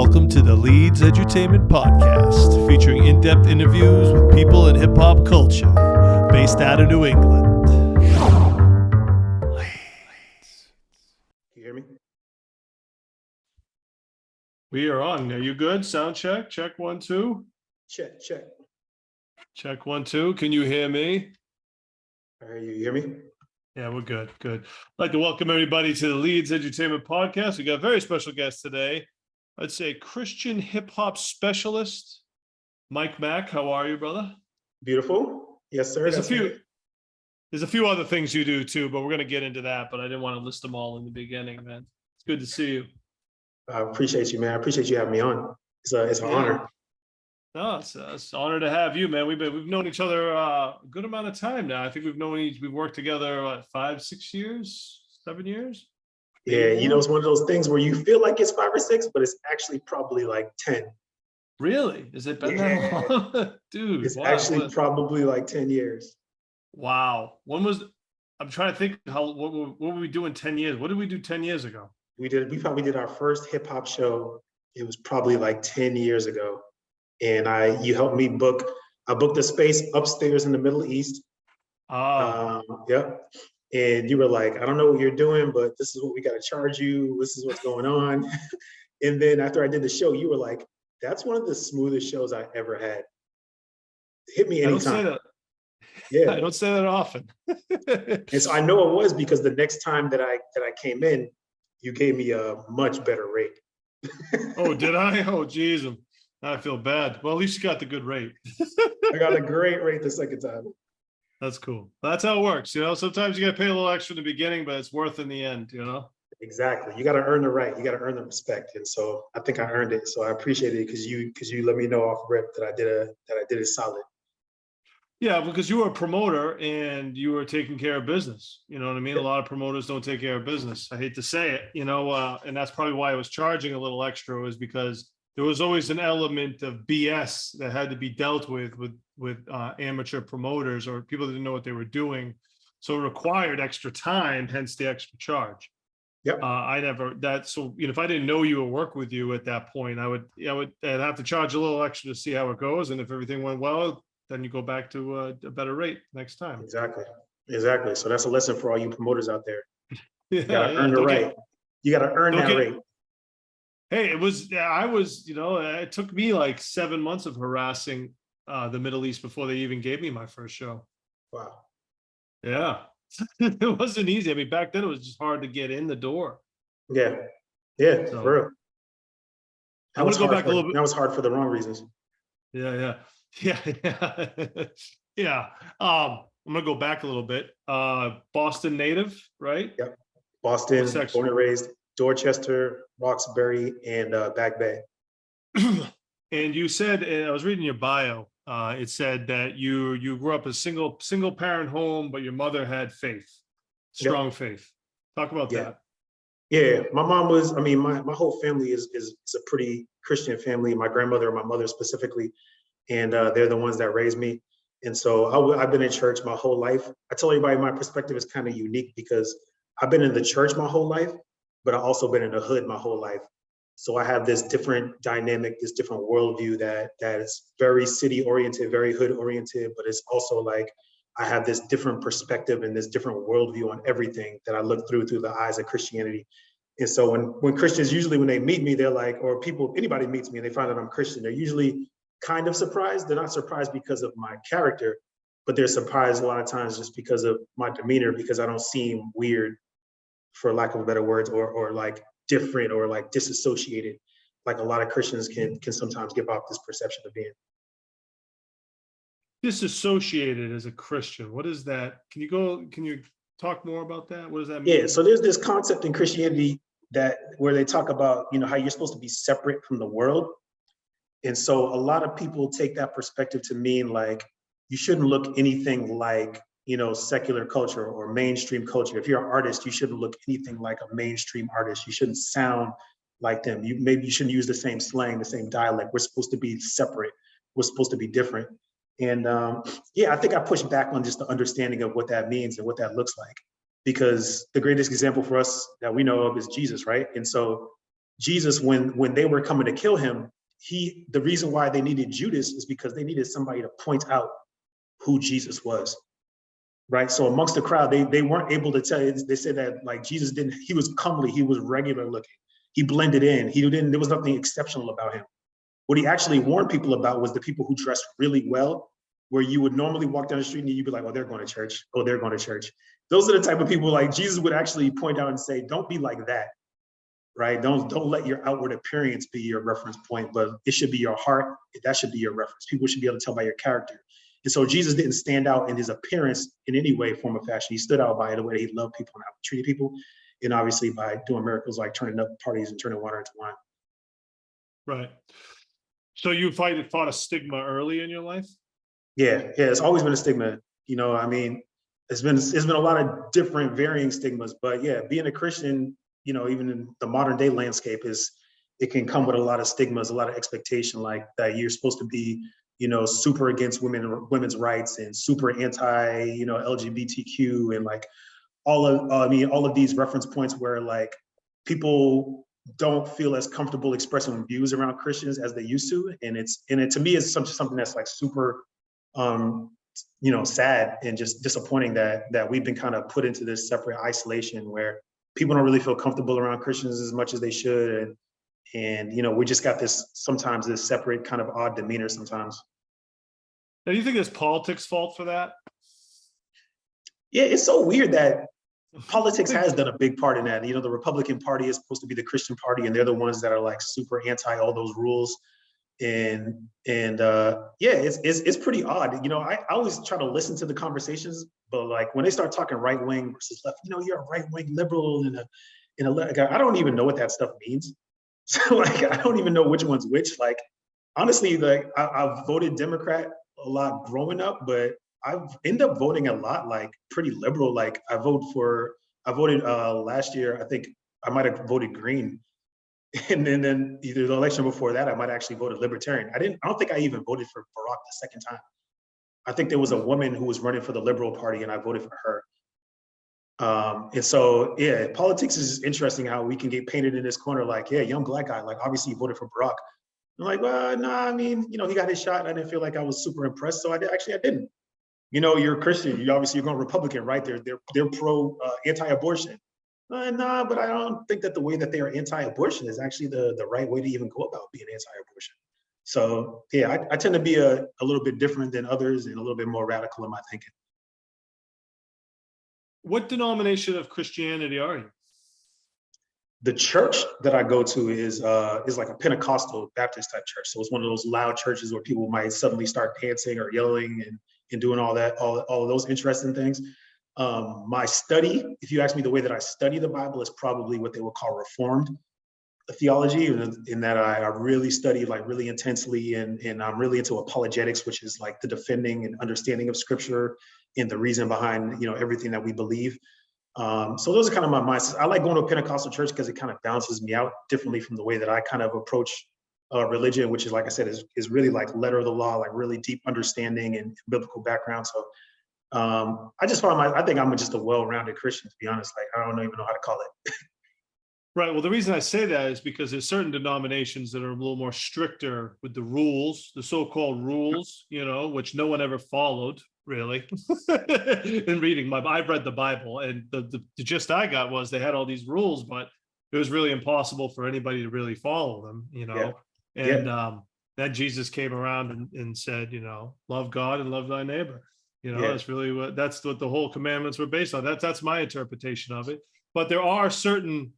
Welcome to the Leedz Edutainment Podcast, featuring in-depth interviews with people in hip-hop culture, based out of New England. Can you hear me? We are on. Are you good? Sound check. Check 1, 2. Check. Check 1, 2. Can you hear me? I hear you. You hear me? Yeah, we're good. Good. I'd like to welcome everybody to the Leedz Edutainment Podcast. We got a very special guest today. I'd say Christian hip-hop specialist, Mike Mack. How are you, brother? Beautiful. Yes, sir. There's a few other things you do too, but we're going to get into that. But I didn't want to list them all in the beginning, man. It's good to see you. I appreciate you, man. I appreciate you having me on. It's an honor. No, it's an honor to have you, man. We've known each other a good amount of time now. I think we've worked together 5, 6 years, 7 years. Yeah, you know, it's one of those things where you feel like it's 5 or 6, but it's actually probably like 10. Really? Is it been that long? Dude, it's actually probably like 10 years. Wow. I'm trying to think what were we doing 10 years? What did we do 10 years ago? We probably did our first hip hop show. It was probably like 10 years ago. And you helped me I booked a space upstairs in the Middle East. Yep. And you were like, I don't know what you're doing, but this is what we got to charge you. This is what's going on. And then after I did the show, you were like, that's one of the smoothest shows I ever had. Hit me anytime. I don't say that. Yeah. I don't say that often. And so I know it was because the next time that I came in, you gave me a much better rate. Oh, did I? Oh, geez. I feel bad. Well, at least you got the good rate. I got a great rate the second time. That's cool. That's how it works. You know, sometimes you got to pay a little extra in the beginning, but it's worth in the end, you know? Exactly. You got to earn the right. You got to earn the respect. And so I think I earned it. So I appreciate it because you let me know off rip that I did it solid. Yeah, because you were a promoter and you were taking care of business. You know what I mean? Yeah. A lot of promoters don't take care of business. I hate to say it, you know, and that's probably why I was charging a little extra, was because there was always an element of BS that had to be dealt with amateur promoters or people that didn't know what they were doing. So it required extra time, hence the extra charge. Yep. So, you know, if I didn't know you or work with you at that point, I'd have to charge a little extra to see how it goes. And if everything went well, then you go back to a better rate next time. Exactly. So that's a lesson for all you promoters out there. You gotta earn the right. You gotta earn that rate. Hey, you know, it took me like 7 months of harassing the Middle East before they even gave me my first show. Wow. Yeah. It wasn't easy. I mean, back then it was just hard to get in the door. Yeah, So, for real. I want to go back a little bit. That was hard for the wrong reasons. Yeah. I'm gonna go back a little bit. Boston native, right? Yep. Boston, born and raised, Dorchester, Roxbury, and Back Bay. And you said, I was reading your bio, it said that you grew up a single parent home, but your mother had strong faith. Talk about that. Yeah, my mom was, my whole family is a pretty Christian family. My grandmother and my mother specifically, and they're the ones that raised me. And so I've been in church my whole life. I tell everybody my perspective is kind of unique because I've been in the church my whole life, but I've also been in the hood my whole life. So I have this different dynamic, this different worldview that is very city oriented, very hood oriented, but it's also like I have this different perspective and this different worldview on everything that I look through the eyes of Christianity. And so when Christians, usually when they meet me, they're like, or anybody meets me and they find out I'm Christian, they're usually kind of surprised. They're not surprised because of my character, but they're surprised a lot of times just because of my demeanor, because I don't seem weird, for lack of better words, or like different or like disassociated, like a lot of Christians can sometimes give off this perception of being. Disassociated as a Christian, what is that? Can you talk more about that? What does that mean? Yeah, so there's this concept in Christianity where they talk about, you know, how you're supposed to be separate from the world. And so a lot of people take that perspective to mean like you shouldn't look anything like, you know, secular culture or mainstream culture. If you're an artist, you shouldn't look anything like a mainstream artist. You shouldn't sound like them. Maybe you shouldn't use the same slang, the same dialect. We're supposed to be separate. We're supposed to be different. And I think I pushed back on just the understanding of what that means and what that looks like, because the greatest example for us that we know of is Jesus, right? And so Jesus, when they were coming to kill him, the reason why they needed Judas is because they needed somebody to point out who Jesus was. Right. So amongst the crowd, they weren't able to tell. They said that like Jesus didn't, he was comely, he was regular looking. He blended in. There was nothing exceptional about him. What he actually warned people about was the people who dressed really well, where you would normally walk down the street and you'd be like, oh, they're going to church. Oh, they're going to church. Those are the type of people like Jesus would actually point out and say, don't be like that. Right. Don't let your outward appearance be your reference point, but it should be your heart. That should be your reference. People should be able to tell by your character. And so Jesus didn't stand out in his appearance in any way, form, or fashion. He stood out by the way he loved people and how he treated people. And obviously by doing miracles like turning up parties and turning water into wine. Right. So you fought a stigma early in your life? Yeah, it's always been a stigma. You know, I mean, it's been a lot of different varying stigmas, but yeah, being a Christian, you know, even in the modern day landscape it can come with a lot of stigmas, a lot of expectation, like that you're supposed to be, you know, super against women's rights and super anti, you know, LGBTQ and like all of these reference points where like people don't feel as comfortable expressing views around Christians as they used to. And it to me is something that's like super, you know, sad and just disappointing that we've been kind of put into this separate isolation where people don't really feel comfortable around Christians as much as they should. And you know, we just got this separate kind of odd demeanor sometimes. Now, do you think there's politics' fault for that? Yeah, it's so weird that politics has done a big part in that. You know, the Republican Party is supposed to be the Christian party, and they're the ones that are like super anti all those rules. And yeah, it's pretty odd. You know, I always try to listen to the conversations, but like when they start talking right wing versus left, you know, you're a right wing liberal I don't even know what that stuff means. So like, I don't even know which one's which. Like, honestly, like I've voted Democrat a lot growing up, but I've ended up voting a lot like pretty liberal. Like I voted last year. I think I might have voted Green, and then either the election before that, I might actually voted Libertarian. I don't think I even voted for Barack the second time. I think there was a woman who was running for the Liberal Party, and I voted for her. And so, yeah, politics is interesting how we can get painted in this corner like, yeah, young black guy, like obviously he voted for Barack. I'm like, well, no, I mean, you know, he got his shot and I didn't feel like I was super impressed. So I didn't. You know, you're a Christian, you're going Republican, right? They're pro anti-abortion. Nah, but I don't think that the way that they are anti-abortion is actually the right way to even go about being anti-abortion. So yeah, I tend to be a little bit different than others and a little bit more radical in my thinking. What denomination of Christianity are you? The church that I go to is like a Pentecostal Baptist type church. So it's one of those loud churches where people might suddenly start dancing or yelling and doing all of those interesting things. My study, if you ask me the way that I study the Bible, is probably what they would call Reformed theology, in that I really study like really intensely and I'm really into apologetics, which is like the defending and understanding of Scripture and the reason behind, you know, everything that we believe. So those are kind of my mindsets. I like going to a Pentecostal church because it kind of balances me out differently from the way that I kind of approach religion, which is, like I said, is really like letter of the law, like really deep understanding and biblical background. So I just I think I'm just a well-rounded Christian, to be honest. Like, I don't even know how to call it. Right. Well, the reason I say that is because there's certain denominations that are a little more stricter with the rules, the so-called rules, you know, which no one ever followed, really. In reading I've read the Bible, and the gist I got was they had all these rules, but it was really impossible for anybody to really follow them, you know. Yeah. And then Jesus came around and said, you know, love God and love thy neighbor. You know, that's what the whole commandments were based on. That's my interpretation of it. But there are certain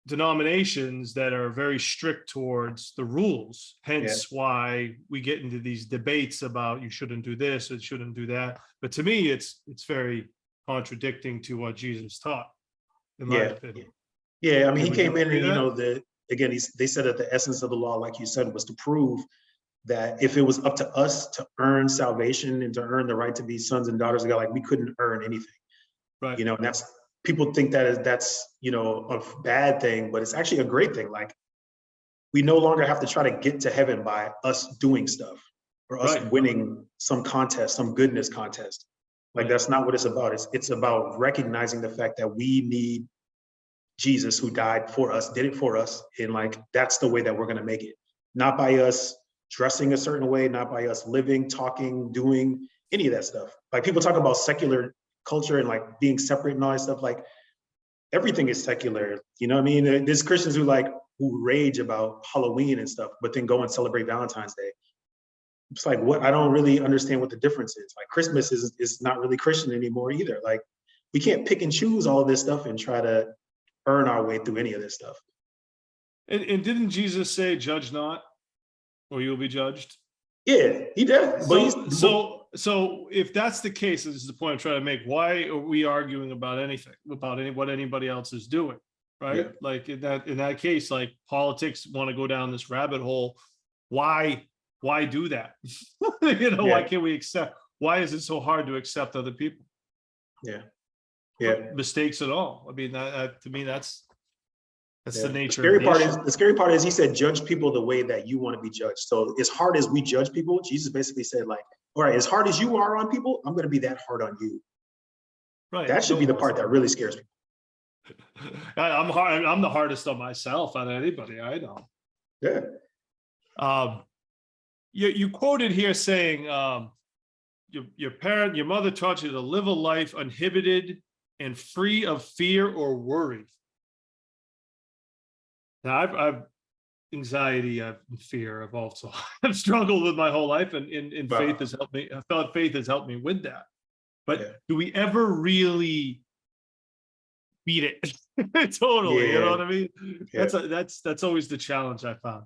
denominations that are very strict towards the rules, hence why we get into these debates about you shouldn't do this or shouldn't do that. But to me, it's very contradicting to what Jesus taught, in my opinion. Yeah, I mean, he came in and, you know, they said that the essence of the law, like you said, was to prove that if it was up to us to earn salvation and to earn the right to be sons and daughters of God, like we couldn't earn anything. Right. You know, and people think that's, you know, a bad thing, but it's actually a great thing. Like, we no longer have to try to get to heaven by us doing stuff or us winning some contest, some goodness contest. Like, that's not what it's about. It's about recognizing the fact that we need Jesus who died for us, did it for us. And like, that's the way that we're going to make it. Not by us dressing a certain way, not by us living, talking, doing any of that stuff. Like people talk about secular culture and like being separate and all that stuff. Like everything is secular. You know what I mean? There's Christians who rage about Halloween and stuff, but then go and celebrate Valentine's Day. It's like, what? I don't really understand what the difference is. Like Christmas is not really Christian anymore either. Like we can't pick and choose all of this stuff and try to earn our way through any of this stuff. And didn't Jesus say, "Judge not, or you'll be judged"? Yeah, he did. So if that's the case, this is the point I'm trying to make. Why are we arguing about anything, about what anybody else is doing, right? Yeah. Like in that case, like politics want to go down this rabbit hole. Why do that? Why can't we accept? Why is it so hard to accept other people? Yeah. Mistakes at all. I mean, to me, that's the nature. The scary part is he said, judge people the way that you want to be judged. So as hard as we judge people, Jesus basically said, like, all right, as hard as you are on people, I'm going to be that hard on you. Right. That should be the part that really scares people. I'm the hardest on myself out of anybody I know. Yeah. You quoted here saying your mother taught you to live a life uninhibited and free of fear or worry. Now I've anxiety, I've fear, I've struggled with my whole life, and faith has helped me. I felt faith has helped me with that. But do we ever really beat it? Totally, you know what I mean? Yeah. That's always the challenge I found.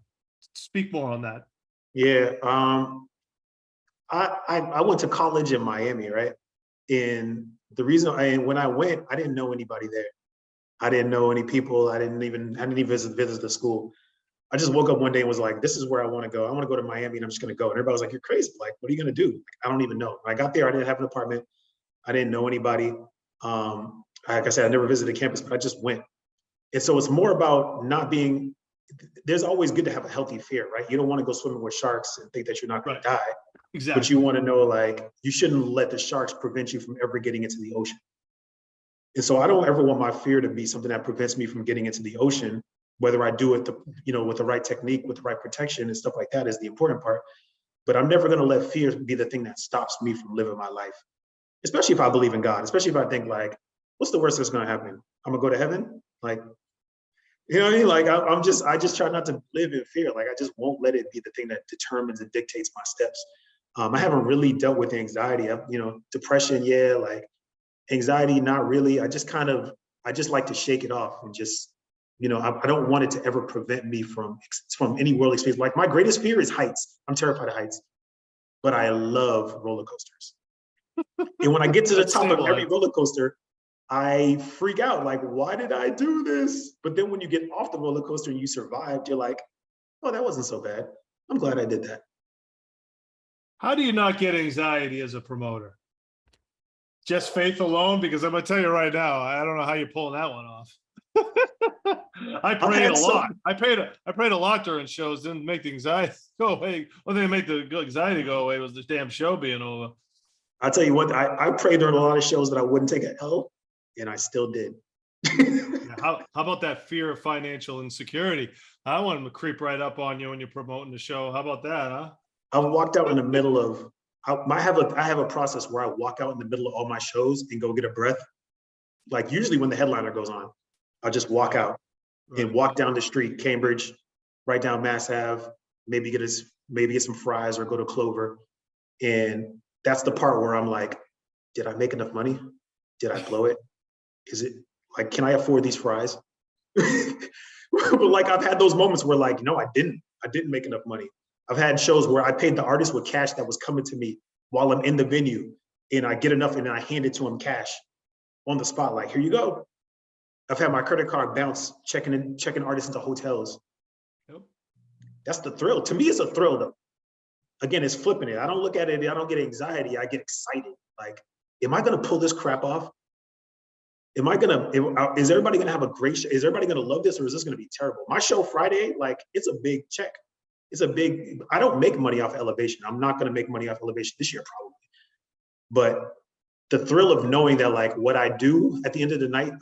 Speak more on that. Yeah. I went to college in Miami, right? And the reason when I went, I didn't know anybody there. I didn't know any people. I didn't even visit the school. I just woke up one day and was like, this is where I want to go. I want to go to Miami and I'm just going to go. And everybody was like, you're crazy. Like, what are you going to do? Like, I don't even know. When I got there, I didn't have an apartment. I didn't know anybody. Like I said, I never visited campus, but I just went. And so it's more about not being, there's always good to have a healthy fear, right? You don't want to go swimming with sharks and think that you're not going to die. Exactly. But you want to know, like, you shouldn't let the sharks prevent you from ever getting into the ocean. And so I don't ever want my fear to be something that prevents me from getting into the ocean, whether I do it, with the right technique, with the right protection and stuff like that is the important part. But I'm never going to let fear be the thing that stops me from living my life, especially if I believe in God, especially if I think like, what's the worst that's going to happen? I'm going to go to heaven? Like, you know what I mean? Like, I just try not to live in fear. Like, I just won't let it be the thing that determines and dictates my steps. I haven't really dealt with anxiety, depression. Yeah. Like anxiety, not really. I just like to shake it off and just, I don't want it to ever prevent me from any world experience. Like my greatest fear is heights. I'm terrified of heights, but I love roller coasters. And when I get to the top of every roller coaster, I freak out. Like, why did I do this? But then when you get off the roller coaster and you survived, you're like, oh, that wasn't so bad. I'm glad I did that. How do you not get anxiety as a promoter? Just faith alone? Because I'm going to tell you right now, I don't know how you're pulling that one off. I prayed a lot. I prayed a lot during shows. Didn't make the anxiety go away. One thing that made the anxiety go away was the damn show being over. I'll tell you what, I prayed during a lot of shows that I wouldn't take an L, and I still did. How about that fear of financial insecurity? I want them to creep right up on you when you're promoting the show. How about that, huh? I walked out in the middle of, I have a process where I walk out in the middle of all my shows and go get a breath. Like usually when the headliner goes on, I'll just walk out and walk down the street, Cambridge, right down Mass Ave, maybe get some fries or go to Clover. And that's the part where I'm like, did I make enough money? Did I blow it? Is it like, can I afford these fries? But like, I've had those moments where like, no, I didn't make enough money. I've had shows where I paid the artist with cash that was coming to me while I'm in the venue, and I get enough and then I hand it to him cash on the spot. Like, here you go. I've had my credit card bounce, checking artists into hotels. Yep. That's the thrill. To me, it's a thrill though. Again, it's flipping it. I don't look at it, I don't get anxiety, I get excited. Like, am I gonna pull this crap off? Is everybody gonna have a great show? Is everybody gonna love this, or is this gonna be terrible? My show Friday, like, it's a big check. I don't make money off Elevation. I'm not gonna make money off Elevation this year probably. But the thrill of knowing that like what I do at the end of the night,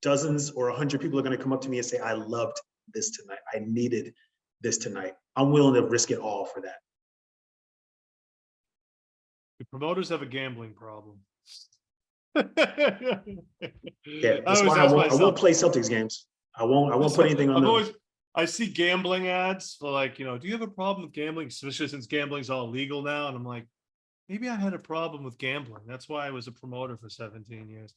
dozens or 100 people are going to come up to me and say, I loved this tonight. I needed this tonight. I'm willing to risk it all for that. The promoters have a gambling problem. Yeah, I that's always why ask I myself, won't play Celtics games. I won't put anything on them. I see gambling ads for like, do you have a problem with gambling? Especially since gambling's all legal now. And I'm like, maybe I had a problem with gambling. That's why I was a promoter for 17 years.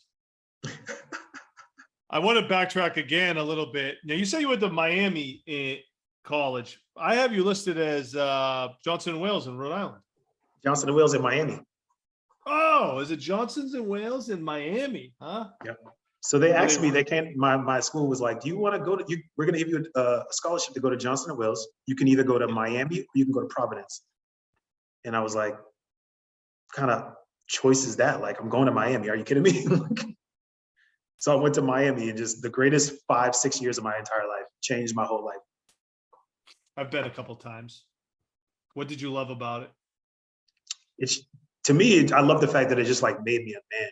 I want to backtrack again a little bit. Now, you say you went to Miami in college. I have you listed as Johnson and Wales in Rhode Island. Johnson and Wales in Miami. Oh, is it Johnson's and Wales in Miami? Huh? Yep. So they asked me, my school was like, do you want to go to, we're going to give you a scholarship to go to Johnson and Wales. You can either go to Miami or you can go to Providence. And I was like, kind of choice is that? Like, I'm going to Miami. Are you kidding me? So I went to Miami, and just the greatest 5-6 years of my entire life, changed my whole life. I've been a couple times. What did you love about it? It's, to me, I love the fact that it just like made me a man.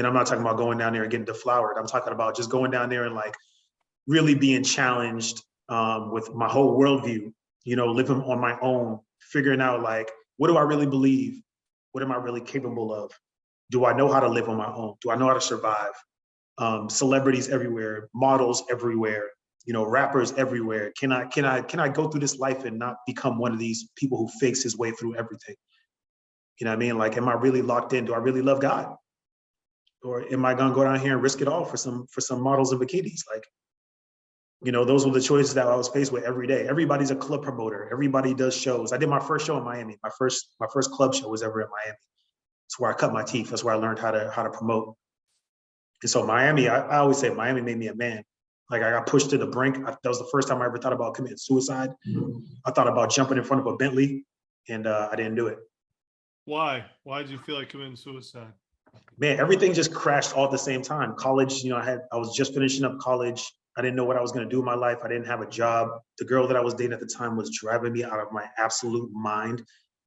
I'm not talking about going down there and getting deflowered. I'm talking about just going down there and like really being challenged with my whole worldview, living on my own, figuring out like, what do I really believe? What am I really capable of? Do I know how to live on my own? Do I know how to survive? Celebrities everywhere, models everywhere, rappers everywhere. Can I go through this life and not become one of these people who fakes his way through everything? You know what I mean? Like, am I really locked in? Do I really love God? Or am I gonna go down here and risk it all for some models and bikinis? Like, those were the choices that I was faced with every day. Everybody's a club promoter. Everybody does shows. I did my first show in Miami. My first club show was ever in Miami. It's where I cut my teeth. That's where I learned how to promote. And so Miami, I always say Miami made me a man. Like, I got pushed to the brink. That was the first time I ever thought about committing suicide. I thought about jumping in front of a Bentley, and I didn't do it. Why? Why did you feel like committing suicide? Man, everything just crashed all at the same time. College, I was just finishing up college. I didn't know what I was going to do in my life. I didn't have a job. The girl that I was dating at the time was driving me out of my absolute mind,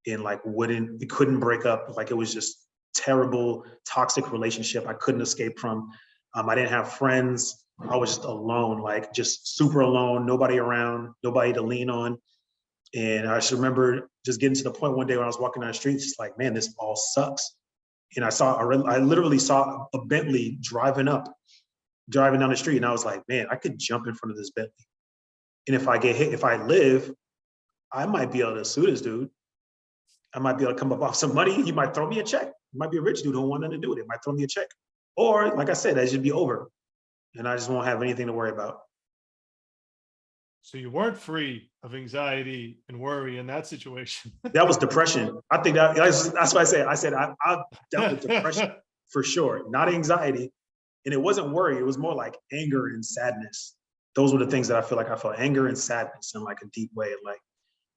and like we couldn't break up. Like, it was just terrible, toxic relationship I couldn't escape from. I didn't have friends. I was just alone, like just super alone, nobody around, nobody to lean on. And I just remember just getting to the point one day when I was walking down the street, just like, man, this all sucks. And I literally saw a Bentley driving down the street. And I was like, man, I could jump in front of this Bentley. And if I get hit, if I live, I might be able to sue this dude. I might be able to come up off some money. He might throw me a check. He might be a rich dude who don't want nothing to do with it. He might throw me a check. Or, like I said, that should be over. And I just won't have anything to worry about. So you weren't free of anxiety and worry in that situation. That was depression. I think that's what I said. I said, I dealt with depression for sure, not anxiety. And it wasn't worry. It was more like anger and sadness. Those were the things that I feel like I felt, anger and sadness in like a deep way. Like,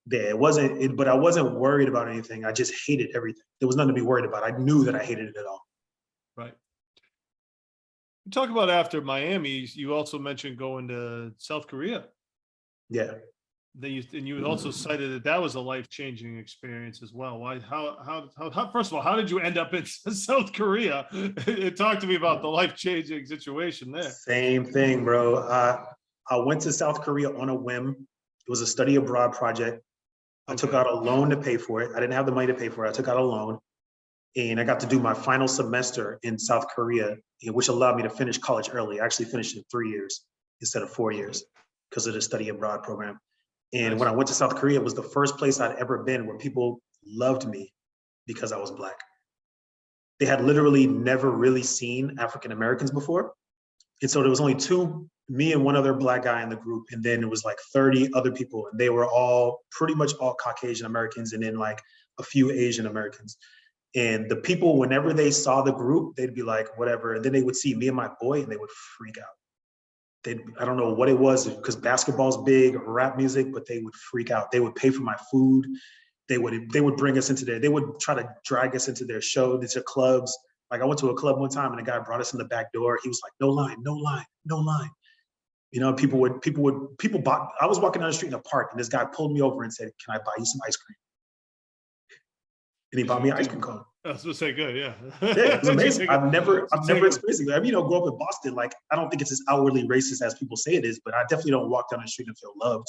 but I wasn't worried about anything. I just hated everything. There was nothing to be worried about. I knew that I hated it at all. Right. You talk about after Miami, you also mentioned going to South Korea. Yeah. And you also cited that was a life-changing experience as well. Why? How? First of all, how did you end up in South Korea? Talk to me about the life-changing situation there. Same thing, bro. I went to South Korea on a whim. It was a study abroad project. I took out a loan to pay for it. I didn't have the money to pay for it. I took out a loan, and I got to do my final semester in South Korea, which allowed me to finish college early. I actually finished in 3 years instead of 4 years because of the study abroad program. And when I went to South Korea, it was the first place I'd ever been where people loved me because I was Black. They had literally never really seen African Americans before. And so there was only me and one other Black guy in the group. And then it was like 30 other people. And they were pretty much all Caucasian Americans, and then like a few Asian Americans. And the people, whenever they saw the group, they'd be like, whatever. And then they would see me and my boy and they would freak out. I don't know what it was, because basketball's big, rap music, but they would freak out. They would pay for my food. They would bring us into they would try to drag us into their show, into clubs. Like, I went to a club one time and a guy brought us in the back door. He was like, no line, no line, no line. People bought, I was walking down the street in a park and this guy pulled me over and said, can I buy you some ice cream? And he bought me an ice cream cone. I was gonna say good, yeah. Yeah, it was amazing. I've never experienced it. I mean, grow up in Boston, like I don't think it's as outwardly racist as people say it is, but I definitely don't walk down the street and feel loved,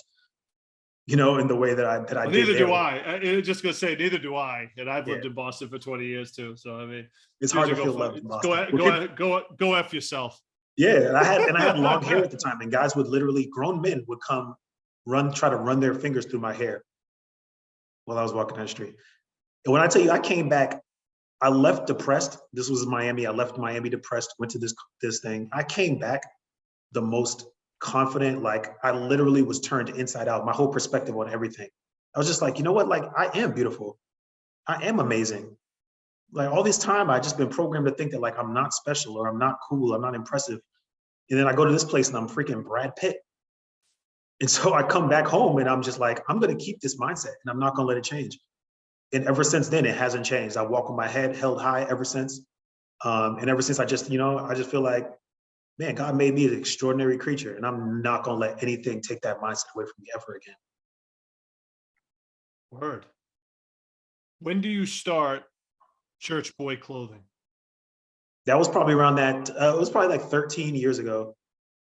in the way that I Well, did neither there. do I just gonna say neither do I, and I've lived Yeah. in Boston for 20 years too. So I mean, It's hard to feel loved in Boston. Go F yourself. Yeah, and I had long hair at the time, and guys would literally, grown men would come try to run their fingers through my hair while I was walking down the street. And when I tell you I came back, I left depressed. This was in Miami. I left Miami depressed, went to this thing. I came back the most confident, like I literally was turned inside out, my whole perspective on everything. I was just like, you know what? Like I am beautiful. I am amazing. Like all this time, I just been programmed to think that like I'm not special or I'm not cool, I'm not impressive. And then I go to this place and I'm freaking Brad Pitt. And so I come back home and I'm just like, I'm gonna keep this mindset and I'm not gonna let it change. And ever since then, it hasn't changed. I walk with my head held high ever since. And ever since I just feel like, man, God made me an extraordinary creature and I'm not gonna let anything take that mindset away from me ever again. Word. When do you start church boy clothing? That was probably around that, it was probably like 13 years ago.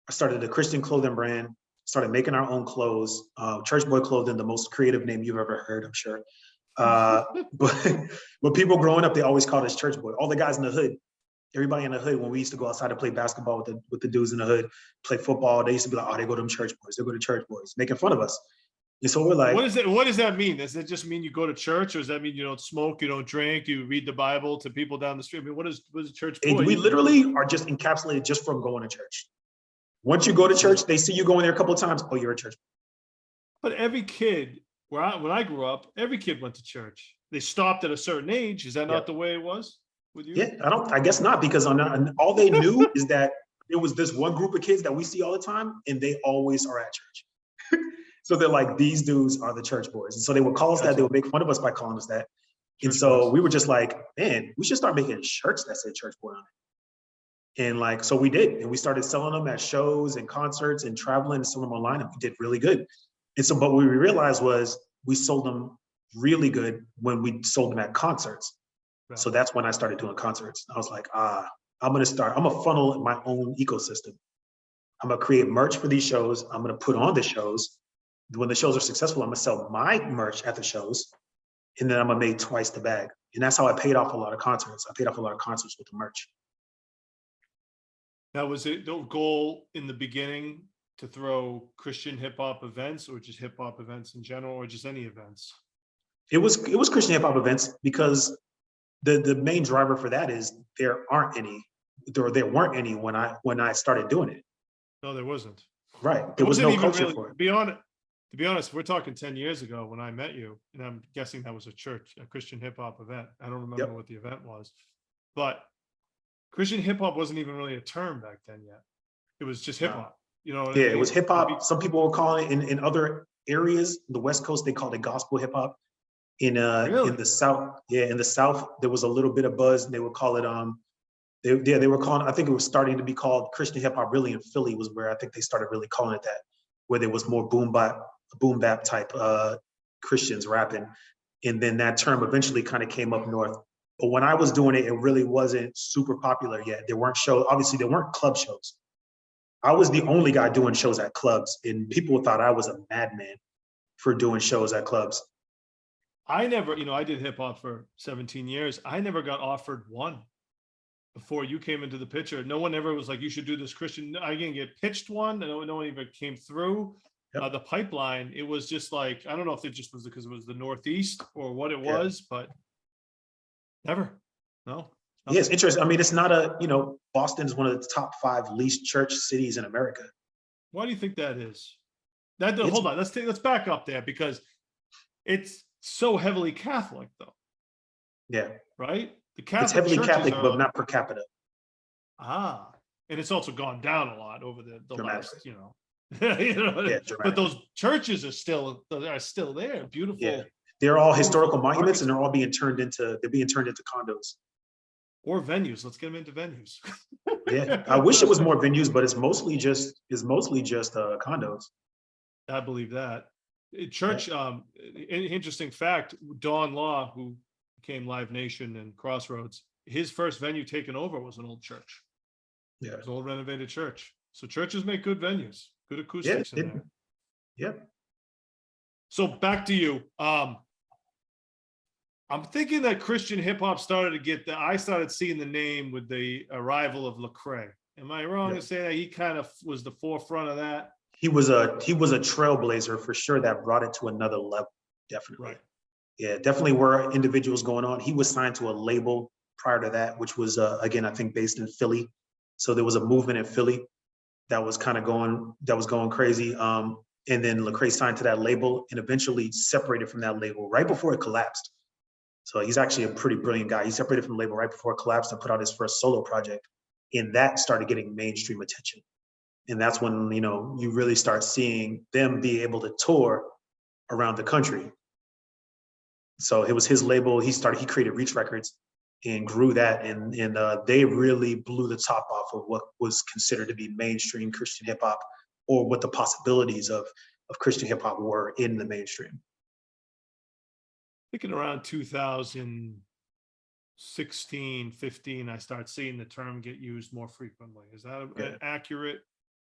I started a Christian clothing brand, started making our own clothes. Church boy clothing, the most creative name you've ever heard, I'm sure. But people growing up, they always called us church boy. All the guys in the hood, everybody in the hood, when we used to go outside to play basketball with the dudes in the hood, play football, they used to be like, oh, they go to them church boys, they go to church boys, making fun of us. And so we're like, what does that mean? Does that just mean you go to church, or does that mean you don't smoke, you don't drink, you read the Bible to people down the street? I mean, what is church boy? we literally are just encapsulated just from going to church. Once you go to church, they see you going there a couple of times, oh, you're a church boy. But every kid, when I grew up, every kid went to church. They stopped at a certain age. Is that not the way it was with you? Yeah, I guess not, because all they knew is that there was this one group of kids that we see all the time, and they always are at church. So they're like, these dudes are the church boys. And so they would call us that. They would make fun of us by calling us that. And so we were just like, man, we should start making shirts that said church boy on it. And like, so we did. And we started selling them at shows and concerts and traveling and selling them online. And we did really good. And so, but what we realized was we sold them really good when we sold them at concerts. Right. So that's when I started doing concerts. I was like, I'm gonna funnel my own ecosystem. I'm gonna create merch for these shows. I'm gonna put on the shows. When the shows are successful, I'm gonna sell my merch at the shows. And then I'm gonna make twice the bag. And that's how I paid off a lot of concerts. I paid off a lot of concerts with the merch. Now, was it the goal in the beginning to throw Christian hip hop events, or just hip hop events in general, or just any events? It was Christian hip hop events, because the main driver for that is there weren't any when I started doing it. No, there wasn't. Right. There was no culture for it. To be honest, we're talking 10 years ago when I met you, and I'm guessing that was a Christian hip hop event. I don't remember what the event was, but Christian hip hop wasn't even really a term back then yet. It was just hip hop. It was hip hop. Some people were calling it in other areas, the West Coast, they called it gospel hip hop. In the South, in the South, there was a little bit of buzz. They would call it they were calling, I think it was starting to be called Christian hip hop. Really in Philly was where I think they started really calling it that, where there was more boom bap type Christians rapping. And then that term eventually kind of came up north. But when I was doing it, it really wasn't super popular yet. There weren't shows, obviously there weren't club shows. I was the only guy doing shows at clubs, and people thought I was a madman for doing shows at clubs. I never, I did hip hop for 17 years. I never got offered one before you came into the picture. No one ever was like, you should do this Christian. I didn't get pitched one. No one even came through the pipeline. It was just like, I don't know if it just was because it was the Northeast or what it was, but never. No. Yeah, it's interesting. I mean, it's not Boston's one of the top 5 least church cities in America. Why do you think that is? Hold on. Let's back up there, because it's so heavily Catholic, though. Yeah. Right? It's heavily Catholic, but not per capita. And it's also gone down a lot over the last, but those churches are still there. Beautiful. Yeah. They're all historical monuments, and they're being turned into condos. Or venues. Let's get them into venues. Yeah. I wish it was more venues, but it's mostly just condos. I believe that. Church, interesting fact, Dawn Law, who became Live Nation and Crossroads, his first venue taken over was an old church. Yeah. It was an old renovated church. So churches make good venues, good Yeah. acoustics in there. Yep. So back to you. I'm thinking that Christian hip hop started to get I started seeing the name with the arrival of Lecrae. Am I wrong to say that he kind of was the forefront of that? He was a trailblazer for sure that brought it to another level. Definitely. Right. Yeah, definitely were individuals going on. He was signed to a label prior to that, which was again, I think based in Philly. So there was a movement in Philly that was kind of going crazy. And then Lecrae signed to that label and eventually separated from that label right before it collapsed. So he's actually a pretty brilliant guy. He separated from the label right before it collapsed and put out his first solo project. And that started getting mainstream attention. And that's when, you really start seeing them be able to tour around the country. So it was his label. He created Reach Records and grew that. And they really blew the top off of what was considered to be mainstream Christian hip hop, or what the possibilities of Christian hip hop were in the mainstream. Thinking around 2016, 15, I start seeing the term get used more frequently. Is that an accurate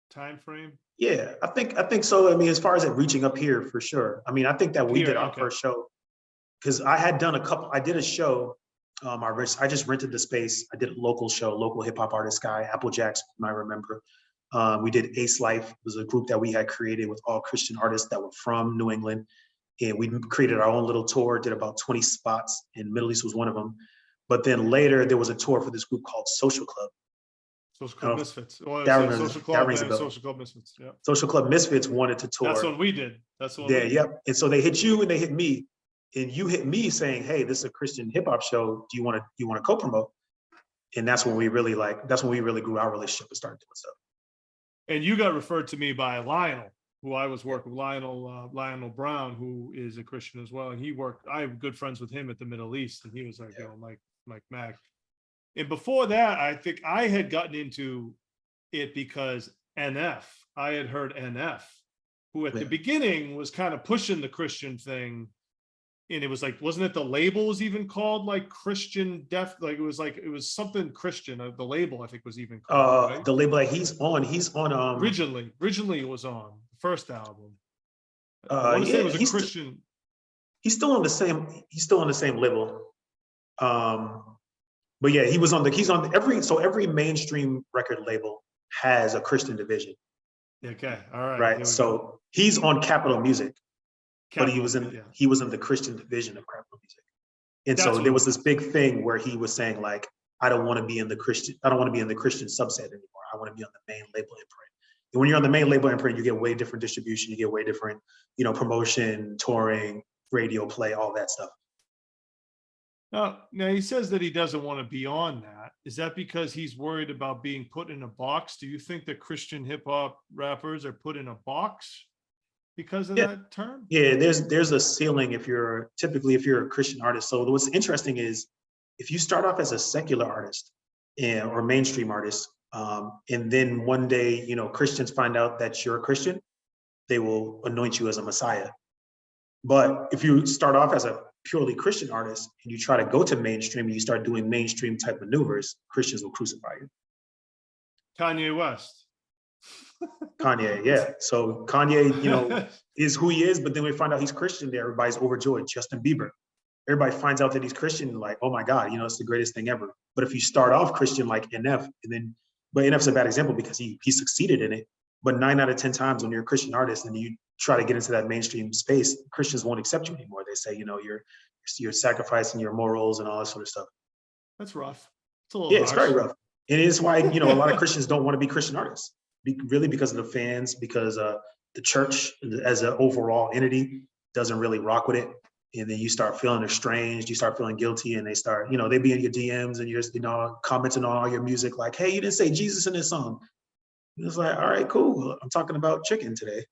time frame? Yeah, I think so. I mean, as far as it reaching up here, for sure. I mean, I think that we did our first show, because I did a show. I just rented the space. I did a local show, local hip hop artist guy, Applejacks, I remember. We did Ace Life. It was a group that we had created with all Christian artists that were from New England. And we created our own little tour, did about 20 spots, and Middle East was one of them. But then later there was a tour for this group called Social Club. Social Club Misfits. Social Club Misfits. Yeah. Social Club Misfits wanted to tour. That's what we did. Yep. And so they hit you and they hit me, and you hit me saying, "Hey, this is a Christian hip hop show. Do you want to co-promote?" And that's when we really grew our relationship and started doing stuff. And you got referred to me by Lionel, who I was working with, Lionel Brown, who is a Christian as well. And I'm good friends with him at the Middle East. And he was like, Mike Mack. And before that, I think I had gotten into it because I had heard NF, who at the beginning was kind of pushing the Christian thing. And it was like, wasn't it the label was even called like Christian Def? Like it was something Christian. The label I think was even called, right? The label that he's on. Originally it was on the first album. I want to say it was a Christian. He's still on the same label. But yeah, every mainstream record label has a Christian division. Okay, all right. Right. So he's on Capitol Music. But he was in the Christian division of Capitol Music. And so there was this big thing where he was saying, like, I don't want to be in the Christian subset anymore. I want to be on the main label imprint. And when you're on the main label imprint, you get way different distribution, you get way different, promotion, touring, radio play, all that stuff. Now he says that he doesn't want to be on that. Is that because he's worried about being put in a box? Do you think that Christian hip hop rappers are put in a box because of that term? Yeah, there's a ceiling if you're a Christian artist. So what's interesting is if you start off as a secular artist or mainstream artist, and then one day, Christians find out that you're a Christian, they will anoint you as a Messiah. But if you start off as a purely Christian artist and you try to go to mainstream and you start doing mainstream type maneuvers, Christians will crucify you. Kanye West. Kanye, yeah. So Kanye, is who he is, but then we find out he's Christian there. Everybody's overjoyed. Justin Bieber. Everybody finds out that he's Christian, like, oh my God, it's the greatest thing ever. But if you start off Christian like NF, but NF's a bad example because he succeeded in it. But 9 out of 10 times when you're a Christian artist and you try to get into that mainstream space, Christians won't accept you anymore. They say, you're sacrificing your morals and all that sort of stuff. That's rough. It's a little harsh. It's very rough. And it's why, a lot of Christians don't want to be Christian artists. Really because of the fans, because the church as an overall entity doesn't really rock with it. And then you start feeling estranged, you start feeling guilty, and they start, they be in your DMs and you're, commenting on all your music like, hey, you didn't say Jesus in this song. And it's like, all right, cool. I'm talking about chicken today.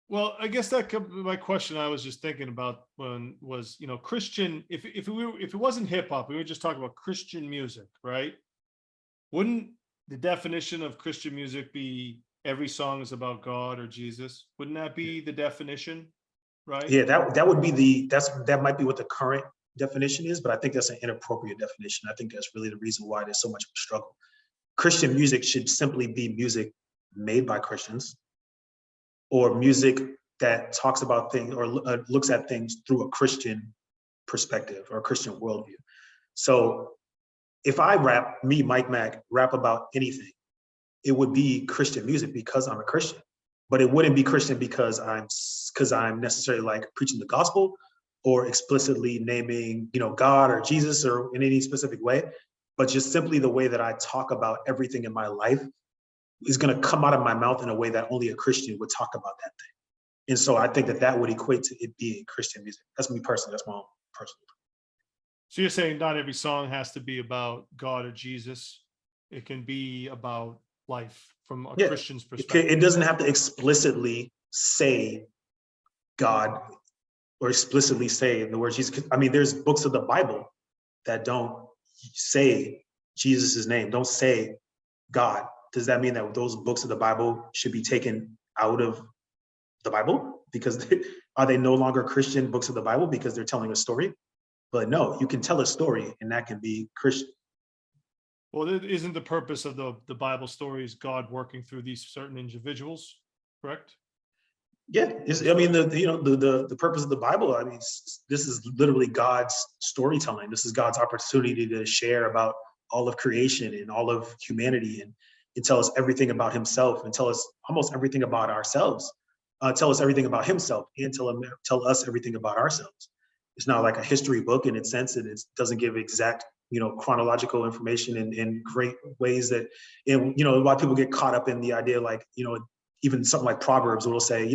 Well, I guess my question I was just thinking about was, Christian, if it wasn't hip hop, we were just talking about Christian music, right? Wouldn't the definition of Christian music be every song is about God or Jesus? Wouldn't that be the definition, right? Yeah, that would be that might be what the current definition is, but I think that's an inappropriate definition. I think that's really the reason why there's so much of a struggle. Christian music should simply be music made by Christians, or music that talks about things or looks at things through a Christian perspective or a Christian worldview. So if I rap, me, Mike Mack, rap about anything, it would be Christian music because I'm a Christian. But it wouldn't be Christian because I'm necessarily like preaching the gospel or explicitly naming, God or Jesus or in any specific way. But just simply the way that I talk about everything in my life is going to come out of my mouth in a way that only a Christian would talk about that thing. And so I think that would equate to it being Christian music. That's me personally. That's my own personal. So you're saying not every song has to be about God or Jesus. It can be about life from a Christian's perspective. It doesn't have to explicitly say God or explicitly say the word Jesus. I mean, there's books of the Bible that don't say Jesus's name, don't say God. Does that mean that those books of the Bible should be taken out of the Bible? Because are they no longer Christian books of the Bible because they're telling a story? But no, you can tell a story and that can be Christian. Well, isn't the purpose of the Bible stories God working through these certain individuals, correct? Yeah, the purpose of the Bible, I mean, this is literally God's storytelling. This is God's opportunity to share about all of creation and all of humanity and tell us everything about himself and tell us almost everything about ourselves. Tell us everything about himself and tell us everything about ourselves. It's not like a history book in its sense, and it doesn't give exact, chronological information in great ways that, a lot of people get caught up in the idea, like, even something like Proverbs will say,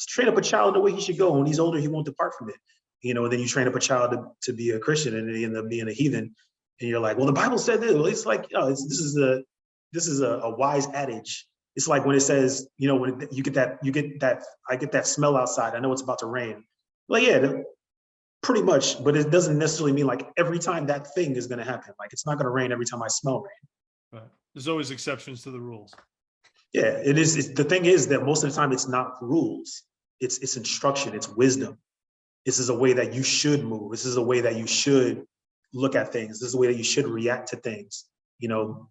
train up a child the way he should go. When he's older, he won't depart from it. And then you train up a child to be a Christian and they end up being a heathen. And you're like, well, the Bible said this. Well, it's like, this is a wise adage. It's like when it says, when I get that smell outside, I know it's about to rain. Like, yeah, pretty much, but it doesn't necessarily mean like every time that thing is going to happen. Like, it's not going to rain every time I smell rain. Right. There's always exceptions to the rules. Yeah, it is. The thing is that most of the time it's not rules. It's instruction. It's wisdom. This is a way that you should move. This is a way that you should look at things. This is a way that you should react to things.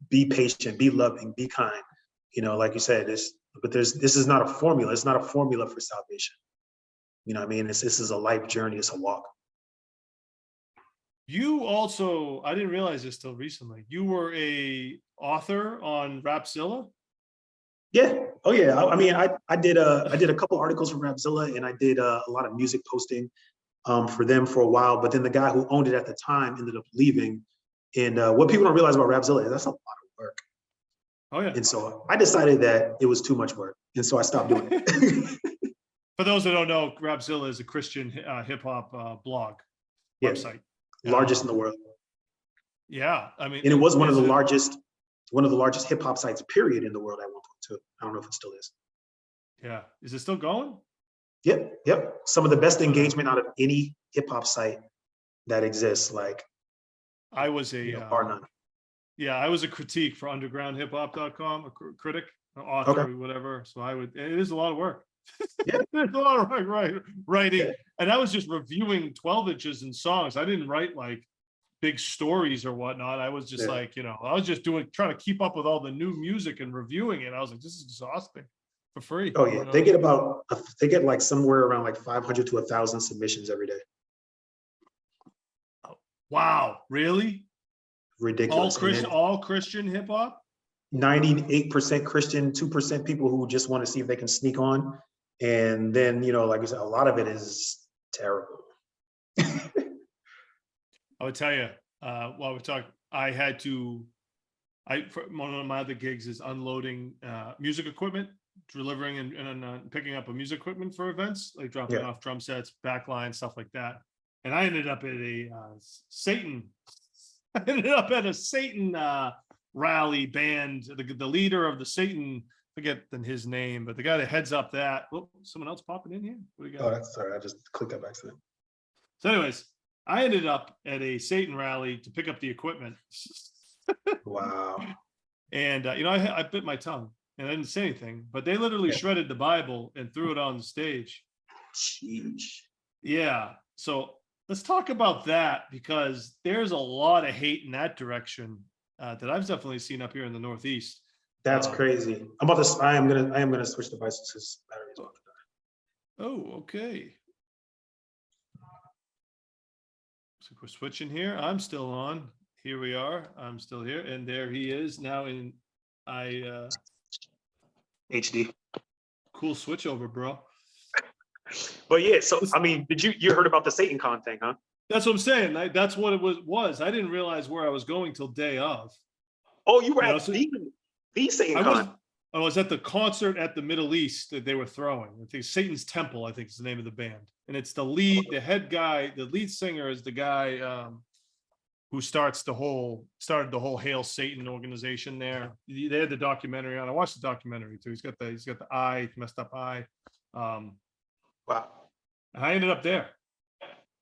Be patient, be loving, be kind. Like you said, this is not a formula. It's not a formula for salvation. I mean? This is a life journey. It's a walk. You also, I didn't realize this till recently. You were a author on Rapzilla. Yeah. Oh yeah. I did a couple articles for Rapzilla, and I did a lot of music posting for them for a while. But then the guy who owned it at the time ended up leaving. And what people don't realize about Rapzilla is that's a lot of work. Oh yeah. And so I decided that it was too much work, and so I stopped doing it. For those that don't know, Rapzilla is a Christian hip hop blog website, largest in the world. Yeah, I mean, and it was one of the largest hip hop sites, period, in the world at one point too. I don't know if it still is. Yeah, is it still going? Yep. Some of the best engagement out of any hip hop site that exists. Like, I was bar none. Yeah, I was a critique for undergroundhiphop.com, a critic, an author, whatever. So it is a lot of work. Yeah. There's a lot of writing. Yeah. And I was just reviewing 12 inches and songs. I didn't write like big stories or whatnot. I was just like, I was just trying to keep up with all the new music and reviewing it. I was like, this is exhausting for free. Oh yeah. They get like somewhere around like 500 to 1,000 submissions every day. Oh, wow. Really? Ridiculous. All Christian hip hop? 98% Christian, 2% people who just want to see if they can sneak on. And then, like I said, a lot of it is terrible. I would tell you, while we're talking, one of my other gigs is unloading music equipment, delivering and picking up a music equipment for events, like dropping off drum sets, backline, stuff like that. And I ended up at a Satan rally band. The leader of the Satan, forget his name, but the guy that heads up that. Oh, someone else popping in here. What do you got? Oh, that's sorry. I just clicked that by accident. So, anyways, I ended up at a Satan rally to pick up the equipment. Wow. And I bit my tongue and I didn't say anything, but they literally shredded the Bible and threw it on the stage. Jeez. Yeah. So let's talk about that, because there's a lot of hate in that direction that I've definitely seen up here in the Northeast. That's crazy. I am gonna switch devices because battery's about to die. Oh, okay. So we're switching here. I'm still on. Here we are. I'm still here, and there he is now in HD. cool switch over, bro. But yeah, so I mean, you heard about the SatanCon thing, huh? That's what I'm saying. That's what it was. I didn't realize where I was going till day of. Oh, you were at So the SatanCon. I was at the concert at the Middle East that they were throwing. I think Satan's Temple, I think is the name of the band. And it's the head guy, the lead singer is the guy who started the whole Hail Satan organization there. They had the documentary on. I watched the documentary too. He's got the messed up eye. Wow. I ended up there.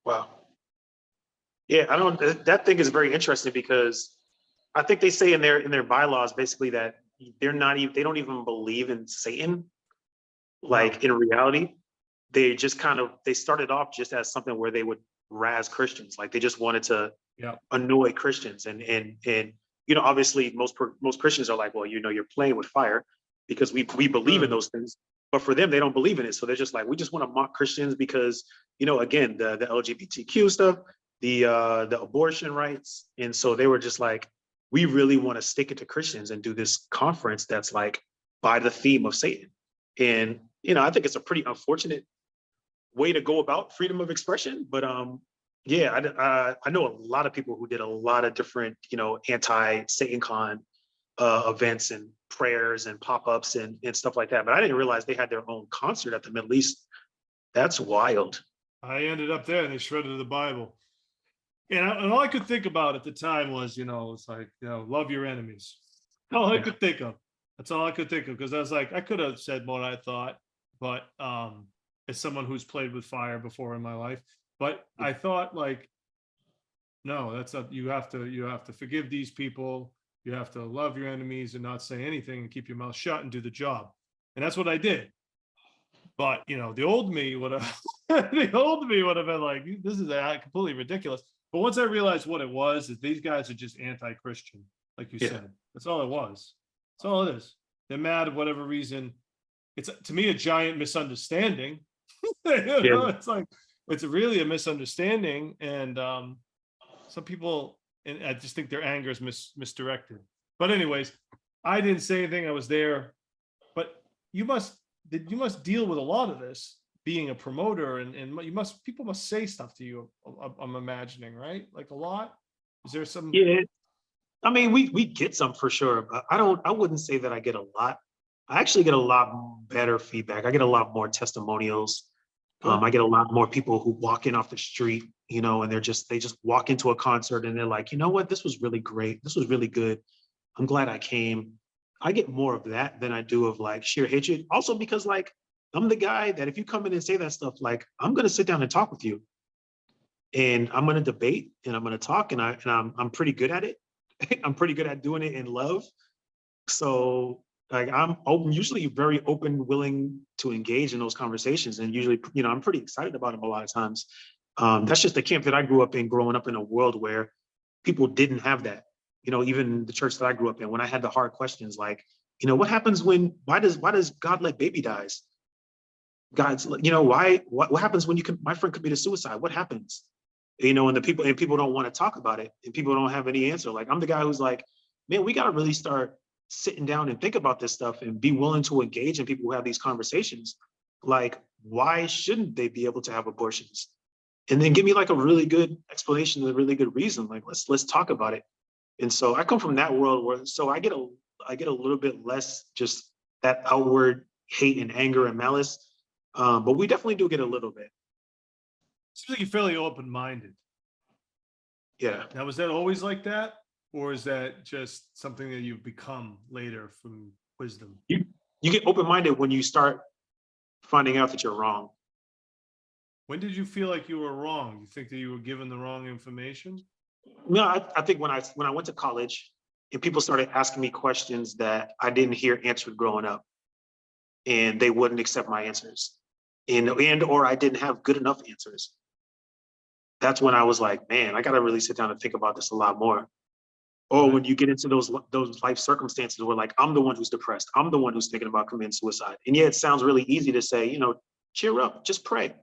Wow. Yeah, that thing is very interesting because I think they say in their bylaws basically that they don't even believe in Satan. Like in reality, they just they started off just as something where they would razz Christians. Like they just wanted to annoy Christians. And obviously most Christians are like, well, you're playing with fire because we believe in those things. But for them, they don't believe in it. So they're just like, we just want to mock Christians because, again, the LGBTQ stuff, the abortion rights. And so they were just like, we really want to stick it to Christians and do this conference that's like by the theme of Satan. And, I think it's a pretty unfortunate way to go about freedom of expression. But yeah, I know a lot of people who did a lot of different, anti-SatanCon events and prayers and pop-ups and stuff like that. But I didn't realize they had their own concert at the Middle East. That's wild. I ended up there and they shredded the Bible. And all I could think about at the time was, it's like, love your enemies. All I could think of. That's all I could think of. Because I was like, I could have said what I thought, but as someone who's played with fire before in my life, but I thought like, no, that's not, you have to forgive these people. You have to love your enemies and not say anything and keep your mouth shut and do the job. And that's what I did. But, the old me would have, been like, this is completely ridiculous. But once I realized what it was, is these guys are just anti-Christian, like you said. That's all it was. That's all it is. They're mad for whatever reason. It's, to me, a giant misunderstanding. It's like, it's really a misunderstanding. And some people, and I just think their anger is misdirected. But anyways, I didn't say anything. I was there. But you must deal with a lot of this being a promoter, and people must say stuff to you. I'm imagining, right? Like a lot. Is there some? Yeah, I mean, we get some for sure, but I wouldn't say that I get a lot. I actually get a lot better feedback. I get a lot more testimonials. I get a lot more people who walk in off the street, and they just walk into a concert and they're like, you know what, this was really great. This was really good. I'm glad I came. I get more of that than I do of like sheer hatred. Also because like, I'm the guy that if you come in and say that stuff, like I'm going to sit down and talk with you and I'm going to debate and I'm going to talk and I'm pretty good at it. I'm pretty good at doing it in love. So like I'm usually very open, willing to engage in those conversations. And usually, I'm pretty excited about them a lot of times. That's just the camp that I grew up in, growing up in a world where people didn't have that. Even the church that I grew up in, when I had the hard questions like, what happens why does God let baby dies? God's, what happens when my friend committed suicide? What happens? And people don't want to talk about it and people don't have any answer. Like I'm the guy who's like, man, we got to really start sitting down and think about this stuff and be willing to engage in people who have these conversations. Like, why shouldn't they be able to have abortions? And then give me like a really good explanation, a really good reason. Like, let's talk about it. And so I come from that world I get a little bit less just that outward hate and anger and malice. But we definitely do get a little bit. Seems like you're fairly open-minded. Yeah. Now, was that always like that? Or is that just something that you've become later from wisdom? You get open-minded when you start finding out that you're wrong. When did you feel like you were wrong? You think that you were given the wrong information? No, I think when I went to college and people started asking me questions that I didn't hear answered growing up, and they wouldn't accept my answers, or I didn't have good enough answers. that's when I was like, man, I got to really sit down and think about this a lot more. Or Right. when you get into those life circumstances where like, I'm the one who's depressed, I'm the one who's thinking about committing suicide. And yeah, it sounds really easy to say, cheer up, just pray.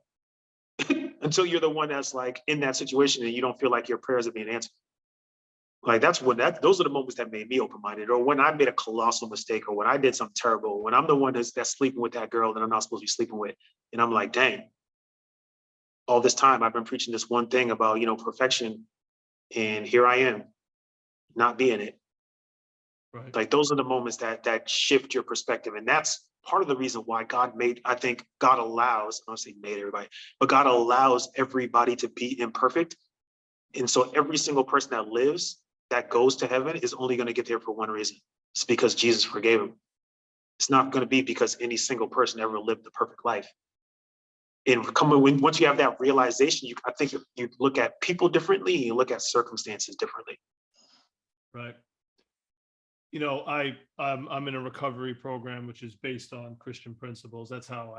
Until you're the one that's like in that situation and you don't feel like your prayers are being answered. Like those are the moments that made me open-minded, or when I made a colossal mistake, or when I did something terrible, when I'm the one that's sleeping with that girl that I'm not supposed to be sleeping with. And I'm like, dang, all this time I've been preaching this one thing about, perfection. And here I am not being it. Right. Like those are the moments that shift your perspective. And that's part of the reason why I think God allows, I don't say made everybody, but God allows everybody to be imperfect. And so every single person that lives, that goes to heaven, is only going to get there for one reason. It's because Jesus forgave him. It's not going to be because any single person ever lived the perfect life. And once you have that realization, I think you look at people differently, and you look at circumstances differently. Right. I'm in a recovery program, which is based on Christian principles. That's how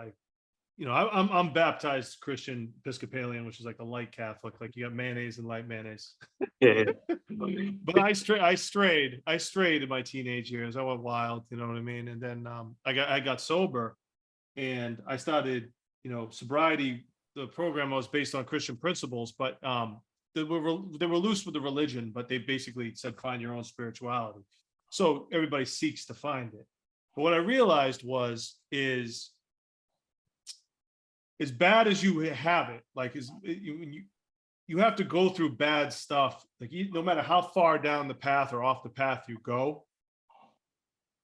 I'm baptized Christian Episcopalian, which is like a light Catholic. Like you got mayonnaise and light mayonnaise. Yeah. But I strayed in my teenage years. I went wild, you know what I mean? And then I got sober, and I started, sobriety. The program was based on Christian principles, but they were loose with the religion, but they basically said find your own spirituality. So everybody seeks to find it. But what I realized is as bad as you have it, like you have to go through bad stuff. Like no matter how far down the path or off the path you go,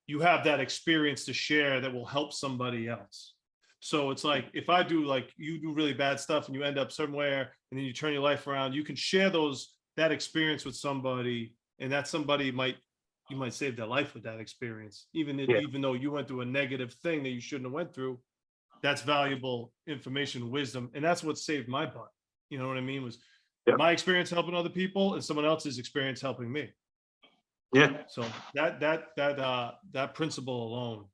you have that experience to share that will help somebody else. So it's like if I do, like you do really bad stuff and you end up somewhere and then you turn your life around, you can share that experience with somebody, and that somebody you might save their life with that experience, even though you went through a negative thing that you shouldn't have went through. That's valuable information, wisdom, and that's what saved my butt. You know what I mean? Was my experience helping other people and someone else's experience helping me. Yeah. So that principle alone.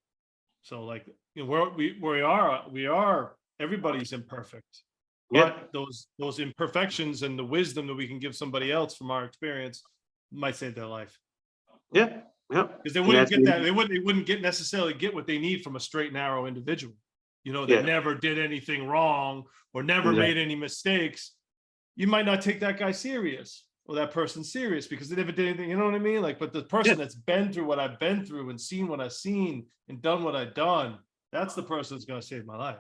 So like where we are, everybody's imperfect. But those imperfections and the wisdom that we can give somebody else from our experience might save their life. Yeah. Because they wouldn't get that. They wouldn't necessarily get what they need from a straight, narrow individual, that never did anything wrong or never made any mistakes. You might not take that guy serious or that person serious because they never did anything. You know what I mean? Like, but the person that's been through what I've been through and seen what I've seen and done what I've done, that's the person that's going to save my life.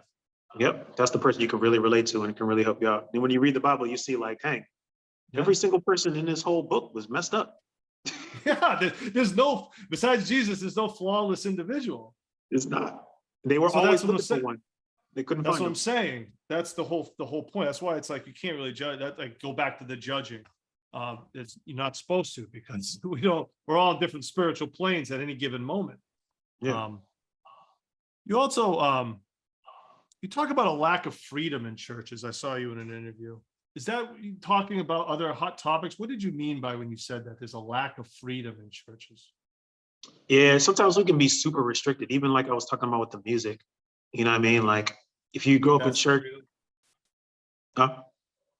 Yep. That's the person you can really relate to and can really help you out. And when you read the Bible, you see like, hey, every single person in this whole book was messed up. Yeah, besides Jesus, there's no flawless individual. It's not. They were always looking for one. They couldn't find That's what them. I'm saying. That's the whole point. That's why it's like you can't really judge that. Like go back to the judging. You're not supposed to, because we're all on different spiritual planes at any given moment. Yeah. You also you talk about a lack of freedom in churches. I saw you in an interview. Is that talking about other hot topics? What did you mean by when you said that there's a lack of freedom in churches? Yeah, sometimes we can be super restricted, even like I was talking about with the music. You know what I mean? Like if you grow up in church. Huh?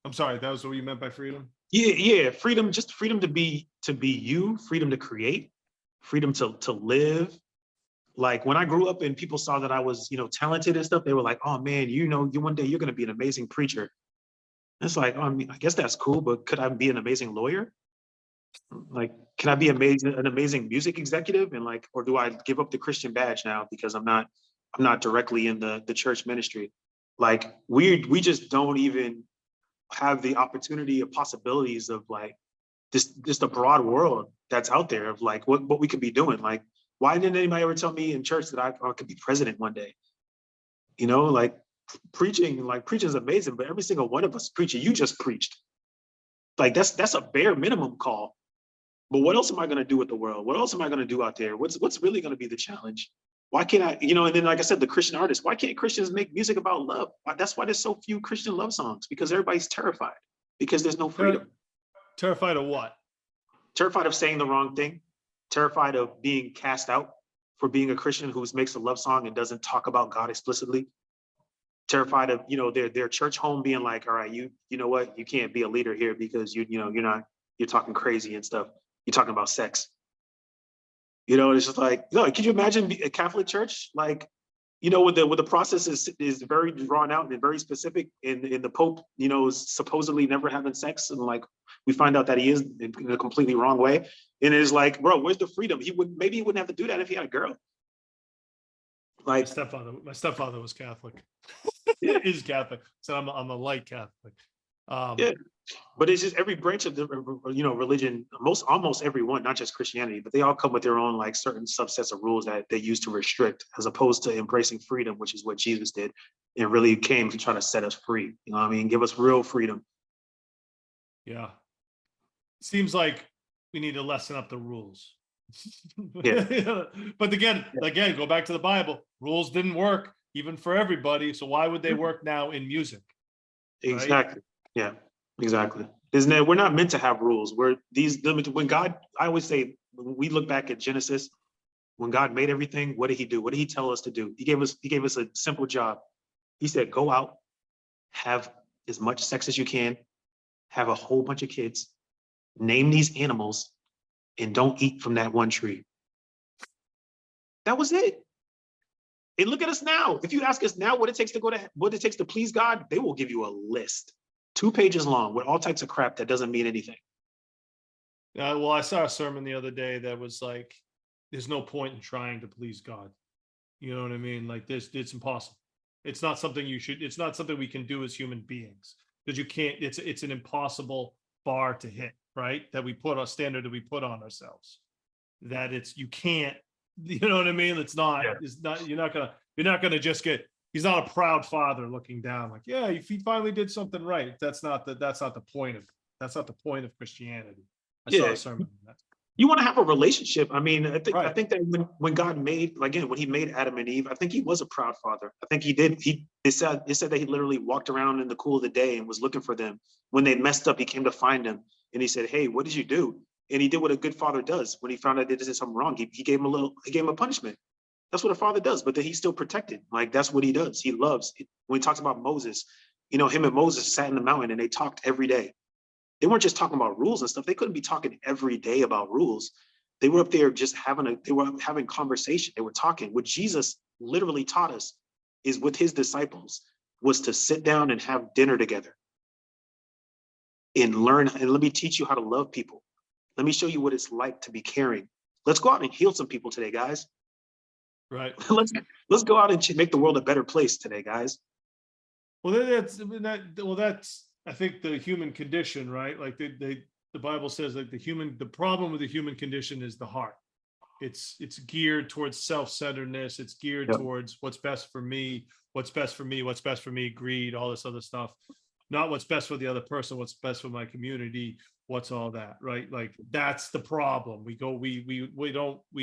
I'm sorry, that was what you meant by freedom? Yeah. Freedom, just freedom to be you, freedom to create, freedom to live. Like when I grew up and people saw that I was, talented and stuff, they were like, oh man, one day you're gonna be an amazing preacher. It's like, I mean, I guess that's cool, but could I be an amazing lawyer? Like, can I be an amazing music executive? And like, or do I give up the Christian badge now because I'm not directly in the church ministry? Like we just don't even have the opportunity or possibilities of like just a broad world that's out there of like what we could be doing. Like, why didn't anybody ever tell me in church that I could be president one day? Like preaching is amazing, but every single one of us preaching, you just preached. Like that's a bare minimum call. But what else am I going to do with the world? What else am I going to do out there? What's really going to be the challenge? Why can't I, and then like I said, the Christian artists, why can't Christians make music about love? That's why there's so few Christian love songs, because everybody's terrified because there's no freedom. Terrified of what? Terrified of saying the wrong thing, terrified of being cast out for being a Christian who makes a love song and doesn't talk about God explicitly. terrified of, their church home being like, all right, you know what, you can't be a leader here because you're talking crazy and stuff. You're talking about sex. It's just like, no, could you imagine a Catholic church? Like, with the process is very drawn out and very specific, and the Pope, is supposedly never having sex, and like we find out that he is in a completely wrong way. And it's like, bro, where's the freedom? Maybe he wouldn't have to do that if he had a girl. Like My stepfather was Catholic. Yeah. Is Catholic. So I'm a light Catholic. Yeah. But it's just every branch of the religion, almost every one, not just Christianity, but they all come with their own like certain subsets of rules that they use to restrict, as opposed to embracing freedom, which is what Jesus did, and really came to try to set us free. You know what I mean? Give us real freedom. Yeah. Seems like we need to lessen up the rules. Yeah. But again, go back to the Bible. Rules didn't work even for everybody. So why would they work now in music? Exactly. Right? Yeah, exactly. Isn't it? We're not meant to have rules. When God, I always say, when we look back at Genesis, when God made everything, what did he do? What did he tell us to do? He gave us a simple job. He said, go out, have as much sex as you can, have a whole bunch of kids, name these animals, and don't eat from that one tree. That was it. And look at us now. If you ask us now what it takes to please God, they will give you a list, 2 pages long, with all types of crap that doesn't mean anything. Well, I saw a sermon the other day that was like, there's no point in trying to please God. You know what I mean? Like this, it's impossible. It's not something it's not something we can do as human beings, because you can't, it's an impossible bar to hit, right? That we put a standard that we put on ourselves, that you can't, you know what I mean? It's not, you're not gonna just get, he's not a proud father looking down like, yeah, if he finally did something right. That's not the point of Christianity. I saw a sermon on that. You want to have a relationship. I mean, I think that when God made, again, when he made Adam and Eve, I think he was a proud father. I think he did. It said that he literally walked around in the cool of the day and was looking for them. When they messed up, he came to find them, and he said, hey, what did you do? And he did what a good father does. When he found out they did something wrong, he gave him a punishment. That's what a father does, but then he's still protected. Like, that's what he does. He loves. When he talks about Moses, him and Moses sat in the mountain and they talked every day. They weren't just talking about rules and stuff. They couldn't be talking every day about rules. They were up there just having conversation. They were talking. What Jesus literally taught us is, with his disciples, was to sit down and have dinner together and learn. And let me teach you how to love people. Let me show you what it's like to be caring. Let's go out and heal some people today, guys. Right. Let's go out and make the world a better place today, guys. Well, that's I think the human condition, right? Like the Bible says that the problem with the human condition is the heart. It's geared towards self-centeredness. It's geared towards what's best for me, greed, all this other stuff. Not what's best for the other person, what's best for my community, what's all that, right? Like, that's the problem. We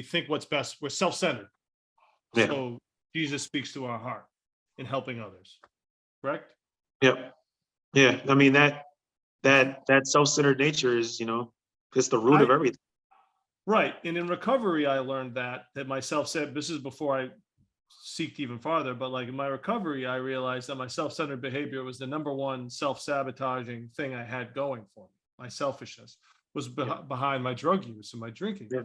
think what's best, we're self-centered. Yeah. So Jesus speaks to our heart in helping others. Correct? Yep. Yeah. I mean, that self-centered nature is, it's the root of everything. Right. And in recovery, I learned that myself said, this is before I seeked even farther, but like in my recovery, I realized that my self-centered behavior was the number one self-sabotaging thing I had going for me. My selfishness was behind my drug use and my drinking. Yeah.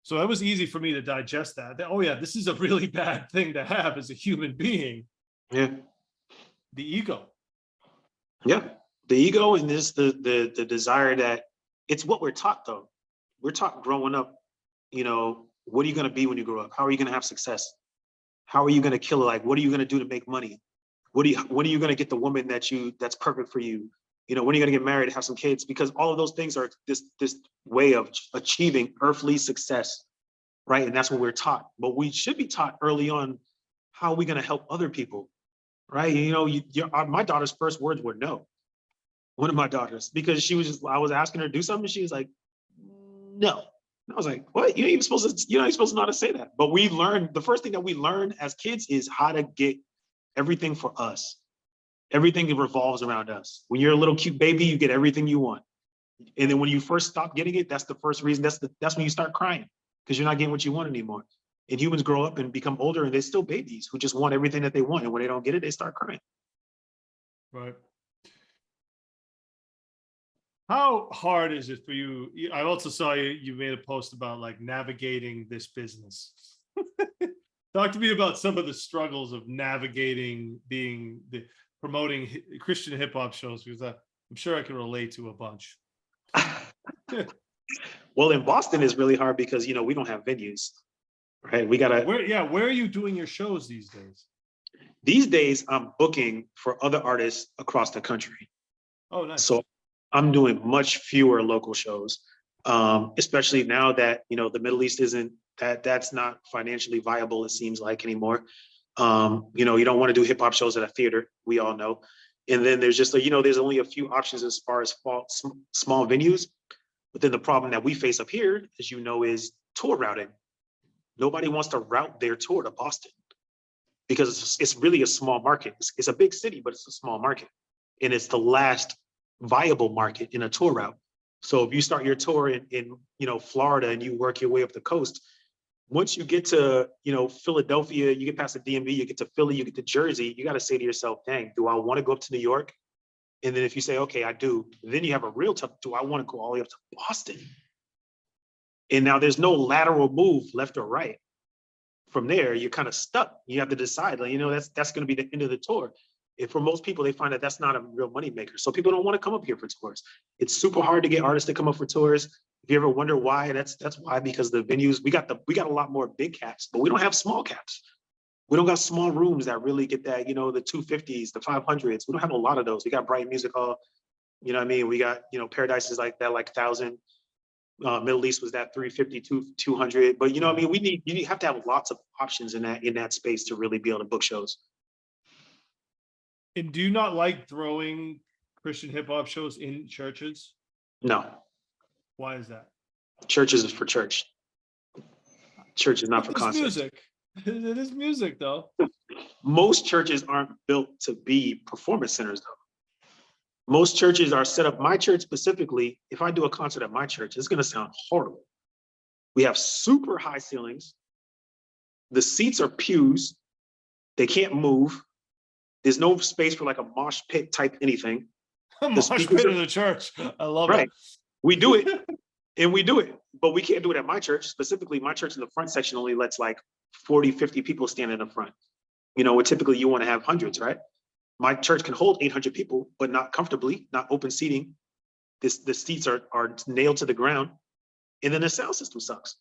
So it was easy for me to digest that. Oh yeah, this is a really bad thing to have as a human being. Yeah. The ego. Yeah. The ego, and this the desire that, it's what we're taught though. We're taught growing up, what are you going to be when you grow up? How are you going to have success? How are you going to kill it? Like, what are you going to do to make money? When are you going to get the woman that's perfect for you? When are you going to get married, have some kids? Because all of those things are this way of achieving earthly success, right? And that's what we're taught. But we should be taught early on, how are we going to help other people, right? My daughter's first words were no. One of my daughters, because I was asking her to do something, and she was like, no. And I was like, what? You're not even supposed to know how to say that. But the first thing that we learn as kids is how to get everything for us. Everything revolves around us. When you're a little cute baby, you get everything you want. And then when you first stop getting it, that's the first reason, that's when you start crying, because you're not getting what you want anymore. And humans grow up and become older, and they're still babies who just want everything that they want. And when they don't get it, they start crying. Right. How hard is it for you? I also saw you made a post about like navigating this business. Talk to me about some of the struggles of navigating promoting Christian hip hop shows, because I'm sure I can relate to a bunch. Well, in Boston it's really hard because, you know, we don't have venues, right? We gotta. Where are you doing your shows these days? These days I'm booking for other artists across the country. Oh, nice. So I'm doing much fewer local shows, especially now that, you know, the Middle East that's not financially viable, it seems like, anymore. You know, you don't want to do hip hop shows at a theater, we all know. And then there's just, you know, there's only a few options as far as small venues. But then the problem that we face up here, as you know, is tour routing. Nobody wants to route their tour to Boston because it's really a small market. It's a big city, but it's a small market. And it's the last viable market in a tour route. So if you start your tour in you know, Florida, and you work your way up the coast, once you get to, you know, Philadelphia, you get past the DMV, you get to Philly, you get to Jersey, you got to say to yourself, dang, do I want to go up to New York? And then if you say, okay, I do, then you have a real tough, do I want to go all the way up to Boston? And now there's no lateral move left or right. From there, you're kind of stuck. You have to decide, like, you know, that's going to be the end of the tour. And for most people, they find that that's not a real money maker. So people don't want to come up here for tours. It's super hard to get artists to come up for tours. If you ever wonder why, that's why, because the venues, we got a lot more big caps, but we don't have small caps. We don't got small rooms that really get that, you know, the 250s, the 500s. We don't have a lot of those. We got Bright Music Hall, you know what I mean? We got, you know, Paradise is like that, like 1,000. Middle East was that 350, 200. But you know what I mean? You have to have lots of options in that space to really be able to book shows. And do you not like throwing Christian hip hop shows in churches? No. Why is that? Churches is for church. Church is not for It's concerts. music. It is music, though. Most churches aren't built to be performance centers, though. Most churches are set up. My church specifically, if I do a concert at my church, it's going to sound horrible. We have super high ceilings. The seats are pews. They can't move. There's no space for like a mosh pit type anything. A mosh pit in the church. I love it. We do it, and we do it, but we can't do it at my church. Specifically, my church in the front section only lets like 40, 50 people stand in the front. You know, typically you want to have hundreds, right? My church can hold 800 people, but not comfortably, not open seating. The seats are nailed to the ground, and then the sound system sucks.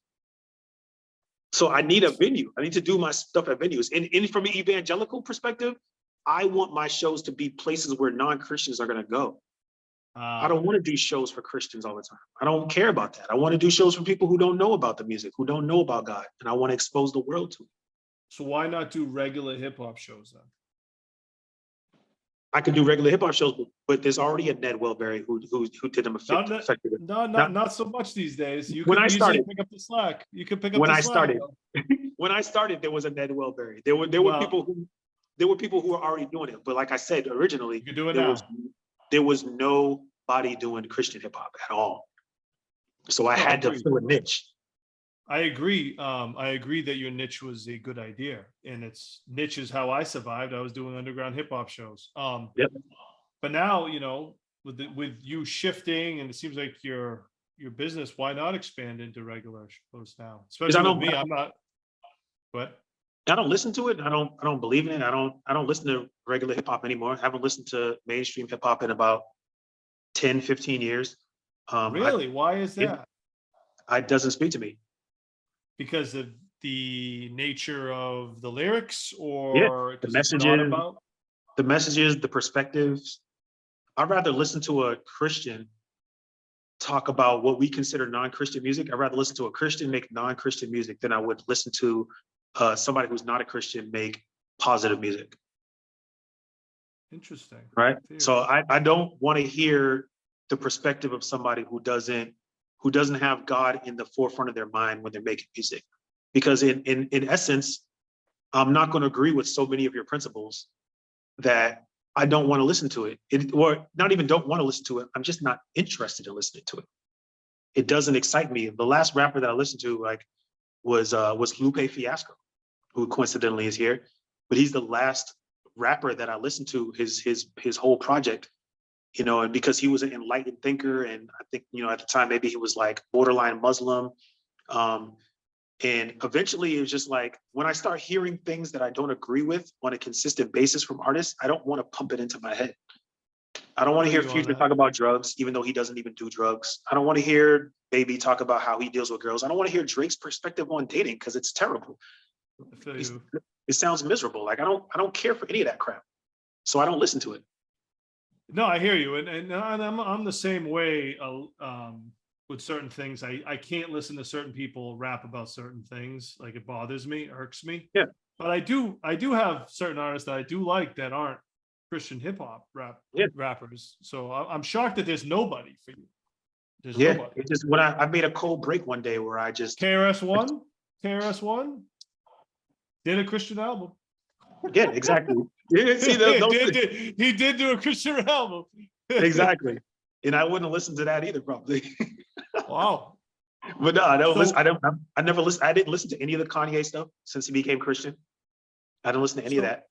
So I need a venue. I need to do my stuff at venues. And from an evangelical perspective, I want my shows to be places where non-Christians are going to go. I don't want to do shows for Christians all the time. I don't care about that. I want to do shows for people who don't know about the music, who don't know about God, and I want to expose the world to it. So why not do regular hip hop shows then? I can do regular hip hop shows, but there's already a Ned Wellberry who did them effectively. Not so much these days. You when can I started, pick up the slack. You can pick up when the I slack. started, when I started, there was a Ned Wellberry. There were people who were already doing it. But like I said originally, you can do it now. There was nobody doing Christian hip hop at all. So I had to fill a niche. I agree. I agree that your niche was a good idea, and niche is how I survived. I was doing underground hip hop shows. Yep. But now, you know, with you shifting, and it seems like your business, why not expand into regular shows now? Especially with me, I'm not. But I don't listen to it. I don't believe in it. I don't listen to regular hip hop anymore. I haven't listened to mainstream hip hop in about 10, 15 years. Really? Why is that? It doesn't speak to me. Because of the nature of the lyrics, or the messages, the perspectives. I'd rather listen to a Christian talk about what we consider non-Christian music. I'd rather listen to a Christian make non-Christian music than I would listen to somebody who's not a Christian make positive music. Interesting. Right. So I don't want to hear the perspective of somebody who doesn't have God in the forefront of their mind when they're making music. Because in essence, I'm not going to agree with so many of your principles that I don't want to listen to it. Or not even don't want to listen to it. I'm just not interested in listening to it. It doesn't excite me. The last rapper that I listened to, like, was Lupe Fiasco, who coincidentally is here, but he's the last rapper that I listened to his whole project, you know, and because he was an enlightened thinker, and I think, you know, at the time maybe he was like borderline Muslim. And eventually it was just like, when I start hearing things that I don't agree with on a consistent basis from artists, I don't want to pump it into my head. I don't want to hear Future talk about drugs, even though he doesn't even do drugs. I don't want to hear Baby talk about how he deals with girls. I don't want to hear Drake's perspective on dating, because it's terrible. It sounds miserable. Like I don't care for any of that crap. So I don't listen to it. No, I hear you, and I'm the same way. With certain things, I can't listen to certain people rap about certain things. Like it bothers me, irks me. Yeah. But I do have certain artists that I do like that aren't Christian hip hop rappers. So I'm shocked that there's nobody for you. There's nobody. It's just when I made a cold break one day where I just KRS-One did a Christian album. Yeah, exactly. Yeah, see, he did do a Christian album. Exactly. And I wouldn't listen to that either, probably. Wow. But no, I don't listen. I never listen. I didn't listen to any of the Kanye stuff since he became Christian. I didn't listen to any of that.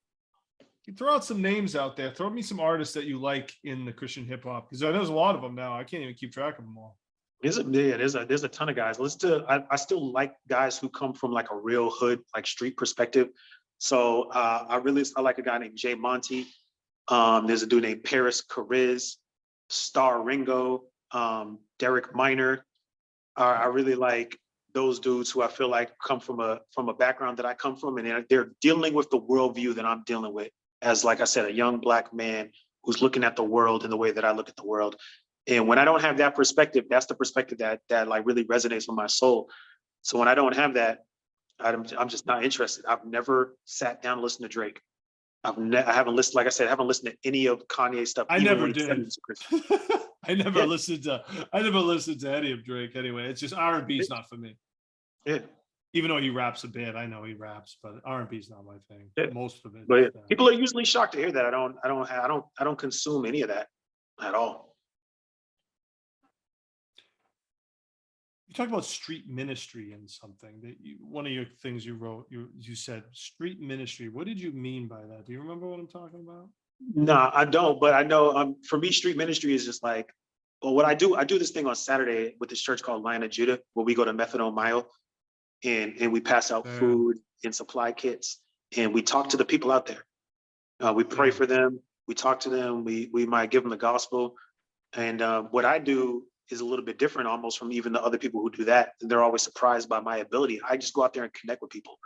You throw out some names out there. Throw me some artists that you like in the Christian hip hop, because there's a lot of them now. I can't even keep track of them all. There's a ton of guys. I still like guys who come from like a real hood, like street perspective. So I like a guy named Jay Monty. There's a dude named Paris Cariz, Star Ringo, Derek Minor. I really like those dudes who I feel like come from a background that I come from, and they're dealing with the worldview that I'm dealing with as, like I said, a young Black man who's looking at the world in the way that I look at the world. And when I don't have that perspective, that's the perspective that like really resonates with my soul. So when I don't have that, I'm just not interested. I've never sat down and listened to Drake. I haven't listened, like I said, I haven't listened to any of Kanye's stuff. I never did. I never listened to any of Drake anyway. It's just R&B is not for me. Yeah. Even though he raps a bit, I know he raps, but R&B is not my thing. Yeah. Most of it. But people are usually shocked to hear that. I don't consume any of that at all. You talked about street ministry and something that one of your things you wrote, you said street ministry. What did you mean by that? Do you remember what I'm talking about? No, I don't, but I know for me, street ministry is just like, well, what I do this thing on Saturday with this church called Lion of Judah, where we go to Methadone Mile and we pass out food and supply kits, and we talk to the people out there. We pray for them, we talk to them, we might give them the gospel. And what I do is a little bit different almost from even the other people who do that. They're always surprised by my ability. I just go out there and connect with people.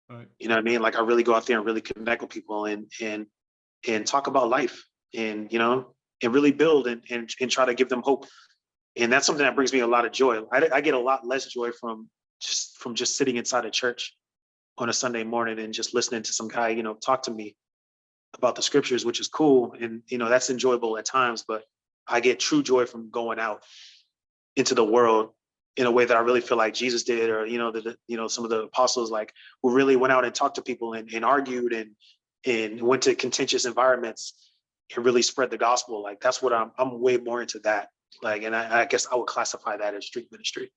Right. You know what I mean? Like I really go out there and really connect with people and talk about life, and, you know, and really build and try to give them hope. And that's something that brings me a lot of joy. I get a lot less joy from just sitting inside a church on a Sunday morning and just listening to some guy, you know, talk to me about the scriptures, which is cool. And, you know, that's enjoyable at times, but I get true joy from going out into the world in a way that I really feel like Jesus did, or, you know, some of the apostles, like, who really went out and talked to people and argued and went to contentious environments and really spread the gospel. Like, that's what I'm way more into that. Like, and I guess I would classify that as street ministry.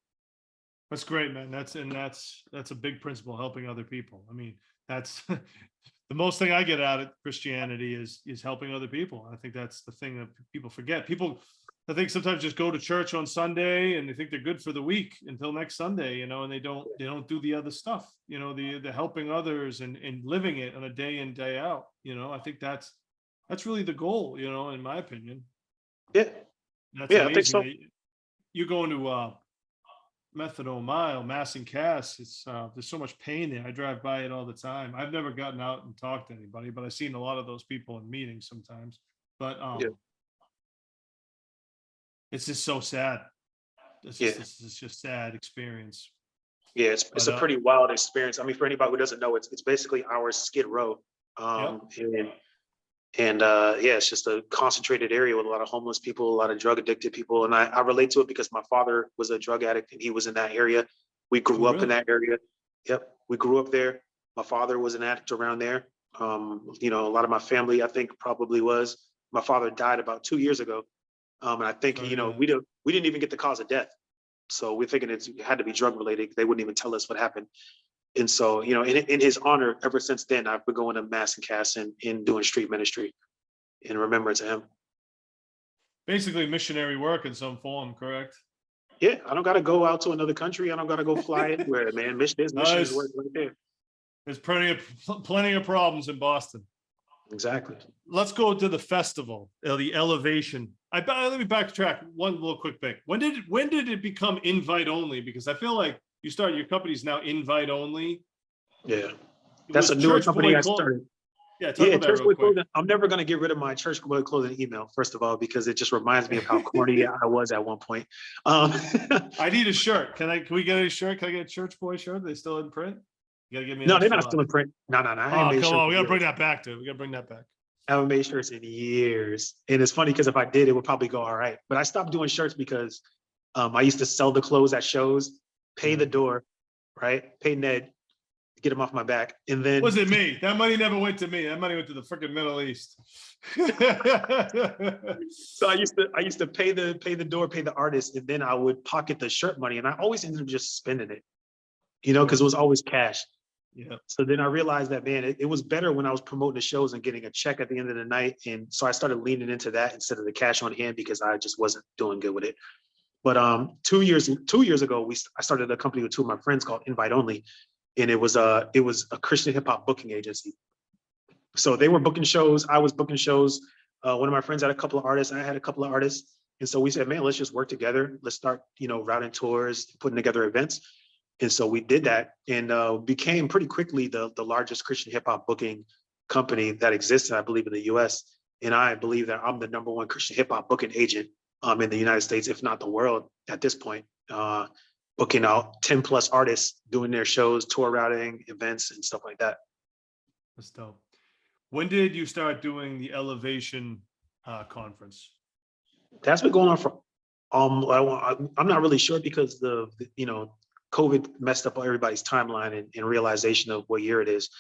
That's great, man. That's a big principle, helping other people. I mean, that's the most thing I get out of Christianity is helping other people. I think that's the thing that people forget. People, I think, sometimes just go to church on Sunday and they think they're good for the week until next Sunday, you know, and they don't do the other stuff, you know, the helping others and living it on a day in, day out. You know, I think that's really the goal, you know, in my opinion. Yeah. That's amazing. I think so. You go into Methadone Mile, Mass and Cass, it's there's so much pain there. I drive by it all the time. I've never gotten out and talked to anybody, but I've seen a lot of those people in meetings sometimes. But it's just so sad. It's just sad experience. Yeah, it's a pretty wild experience. I mean, for anybody who doesn't know, it's basically our Skid Row. It's just a concentrated area with a lot of homeless people, a lot of drug addicted people. And I relate to it because my father was a drug addict and he was in that area. We grew up in that area. Yep. We grew up there. My father was an addict around there. You know, a lot of my family, I think, probably was. My father died about 2 years ago. And I think, you know, we didn't even get the cause of death. So we're thinking it had to be drug related. They wouldn't even tell us what happened. And so, you know, in his honor, ever since then, I've been going to mass and cast and doing street ministry in remembrance of him. Basically missionary work in some form, correct? Yeah, I don't got to go out to another country. I don't got to go fly anywhere, man. There's missions work right there. There's plenty of problems in Boston. Exactly. Let's go to the festival, the elevation. Let me backtrack one little quick thing. When did it become invite only? Because I feel like your company's now invite only. Yeah, that's a newer company I started. Yeah, talk about that Church real Boy quick. Clothing. I'm never gonna get rid of my Church Boy Clothing email, first of all, because it just reminds me of how corny I was at one point. I need a shirt. Can we get a shirt? Can I get a Church Boy shirt? Are they still in print? You gotta give me. No, they're not still in print. No. Oh, come on, we gotta bring that back, dude. We gotta bring that back. I haven't made shirts in years, and it's funny because if I did, it would probably go all right. But I stopped doing shirts because I used to sell the clothes at shows, pay the door, right? Pay Ned, get him off my back, and then was it me? That money never went to me. That money went to the freaking Middle East. So I used to pay the door, pay the artist, and then I would pocket the shirt money, and I always ended up just spending it, you know, because it was always cash. Yeah. So then I realized that, man, it was better when I was promoting the shows and getting a check at the end of the night, and so I started leaning into that instead of the cash on hand because I just wasn't doing good with it. But 2 years ago, I started a company with two of my friends called Invite Only, and it was a Christian hip hop booking agency. So they were booking shows, I was booking shows. One of my friends had a couple of artists, I had a couple of artists, and so we said, man, let's just work together. Let's start, you know, routing tours, putting together events. And so we did that, and became pretty quickly the largest Christian hip hop booking company that exists, I believe, in the U.S. And I believe that I'm the #1 Christian hip hop booking agent in the United States, if not the world, at this point. Booking out 10 plus artists, doing their shows, tour routing, events, and stuff like that. That's dope. When did you start doing the Elevation conference? That's been going on for I'm not really sure because you know, COVID messed up everybody's timeline and realization of what year it is.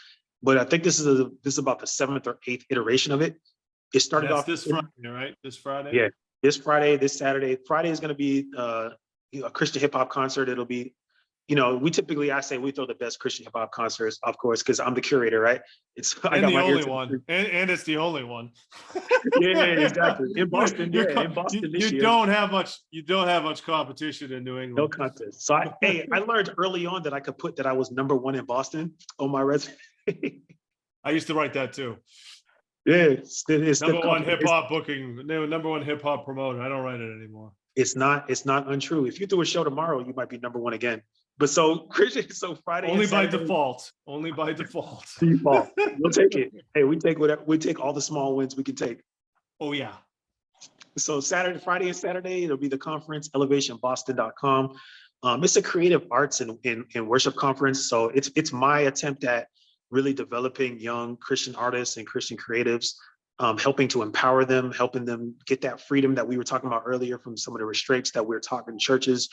But I think this is about the 7th or 8th iteration of it. It started off this Friday, right? This Friday? Yeah, this Friday, this Saturday. Friday is going to be a Christian hip hop concert. It'll be, you know, I say we throw the best Christian hip hop concerts, of course, because I'm the curator, right? I got the only one, and it's the only one. Yeah, exactly. In Boston, this year. You don't have much competition in New England. No contest. So I learned early on that I could put that I was #1 in Boston on my resume. I used to write that too. Yeah, it's #1 hip hop booking, #1 hip hop promoter. I don't write it anymore. It's not untrue. If you do a show tomorrow, you might be #1 again. But so Friday only by default. Default. We'll take it. Hey, we take all the small wins we can take. Oh yeah. So Friday and Saturday, it'll be the conference, elevationboston.com. It's a creative arts and worship conference. So it's my attempt at really developing young Christian artists and Christian creatives, helping to empower them, helping them get that freedom that we were talking about earlier from some of the restraints that we're talking in churches.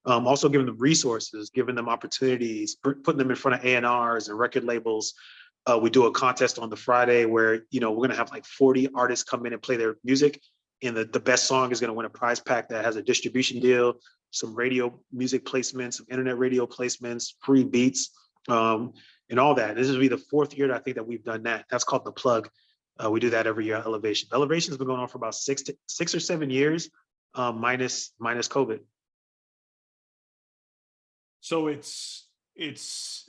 Also giving them resources, giving them opportunities, putting them in front of A&Rs and record labels. We do a contest on the Friday where, you know, we're going to have like 40 artists come in and play their music. And the best song is going to win a prize pack that has a distribution deal, some radio music placements, some internet radio placements, free beats, and all that. This will be the 4th year that I think that we've done that. That's called The Plug. We do that every year at Elevation. Elevation has been going on for about 6 or 7 years, minus COVID. So it's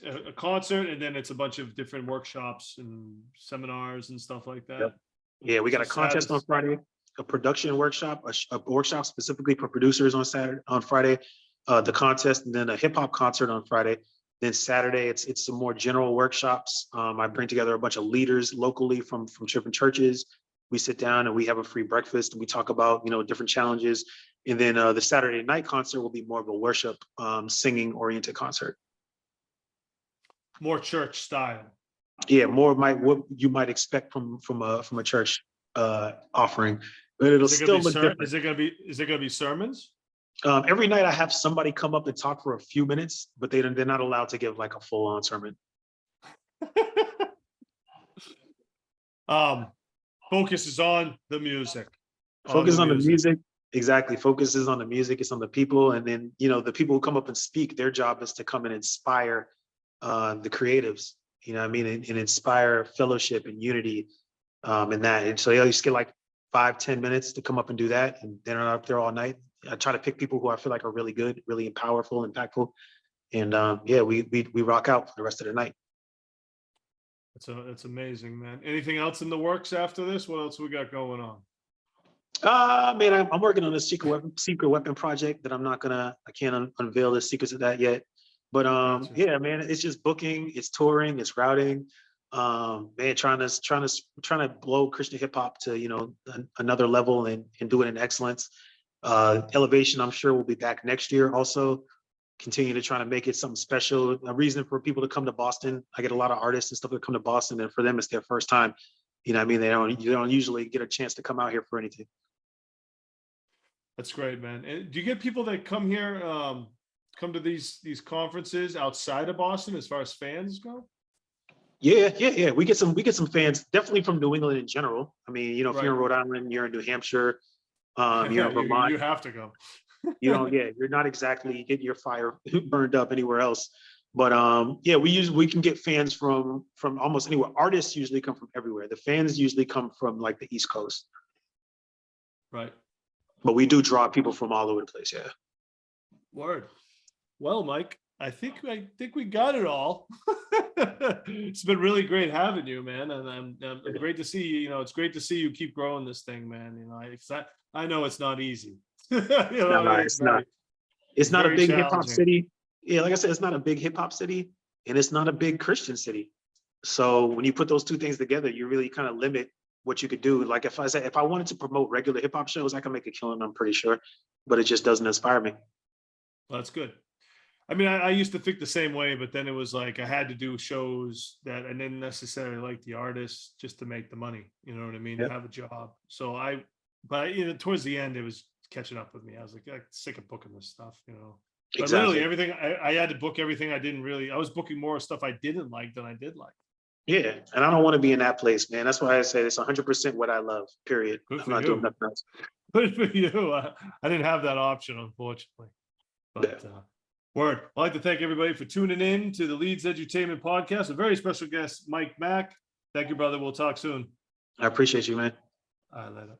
a concert, and then it's a bunch of different workshops and seminars and stuff like that. Yep. Yeah, we got a contest on Friday, a production workshop, a workshop specifically for producers on Friday, the contest, and then a hip hop concert on Friday. Then Saturday, it's some more general workshops. I bring together a bunch of leaders locally from different churches. We sit down and we have a free breakfast and we talk about, you know, different challenges. And then the Saturday night concert will be more of a worship, singing oriented concert. More church style. Yeah, more what you might expect from a church offering, but it'll still look different. Is it gonna be sermons? Every night I have somebody come up and talk for a few minutes, but they're not allowed to give like a full on sermon. Focus is on the music. Focus on the music Exactly. Focus is on the music, it's on the people. And then, the people who come up and speak, their job is to come and inspire the creatives, you know what I mean? And inspire fellowship and unity in that. And so you just get like 5-10 minutes to come up and do that. And they're not up there all night. I try to pick people who I feel like are really good, really powerful, impactful. And yeah, we rock out for the rest of the night. It's amazing, man. Anything else in the works after this? What else we got going on? Man, I'm working on a secret weapon project that I can't unveil the secrets of that yet. But Gotcha. yeah, man, it's just booking, it's touring, it's routing. Man, trying to blow Christian hip hop to another level and do it in excellence. Elevation, I'm sure, will be back next year. Also, continue to try to make it something special. A reason for people to come to Boston. I get a lot of artists and stuff that come to Boston, and for them, it's their first time. You know what I mean? You don't usually get a chance to come out here for anything. That's great, man. And do you get people that come here, come to these conferences outside of Boston as far as fans go? Yeah. We get some fans, definitely from New England in general. I mean, if Right. you're in Rhode Island, you're in New Hampshire, you're in Vermont. You have to go. You're not exactly getting your fire burned up anywhere else. But yeah, we can get fans from almost anywhere. Artists usually come from everywhere. The fans usually come from like the East Coast. Right. But we do draw people from all over the place, yeah. Word. Well, Mike, I think we got it all. It's been really great having you, man, and I'm great to see you. It's great to see you keep growing this thing, man. I know it's not easy. It's not. It's not a big hip hop city. Yeah, like I said, it's not a big hip hop city, and it's not a big Christian city. So when you put those two things together, you really kind of limit what you could do. Like if I wanted to promote regular hip hop shows, I can make a killing, I'm pretty sure, but it just doesn't inspire me. Well, that's good. I mean, I used to think the same way, but then it was like I had to do shows that I didn't necessarily like the artists just to make the money. You know what I mean? Yep. To have a job. So towards the end, it was catching up with me. I was like, I'm sick of booking this stuff, But Exactly. really, everything I had to book everything I was booking more stuff I didn't like than I did like. Yeah, and I don't want to be in that place, man. That's why I say it's 100% what I love, period. Good I'm for not you. doing nothing else. Good for you. I didn't have that option, unfortunately. But word. I'd like to thank everybody for tuning in to the Leedz Edutainment Podcast. A very special guest, Mike Mack. Thank you, brother. We'll talk soon. I appreciate you, man. All right, later.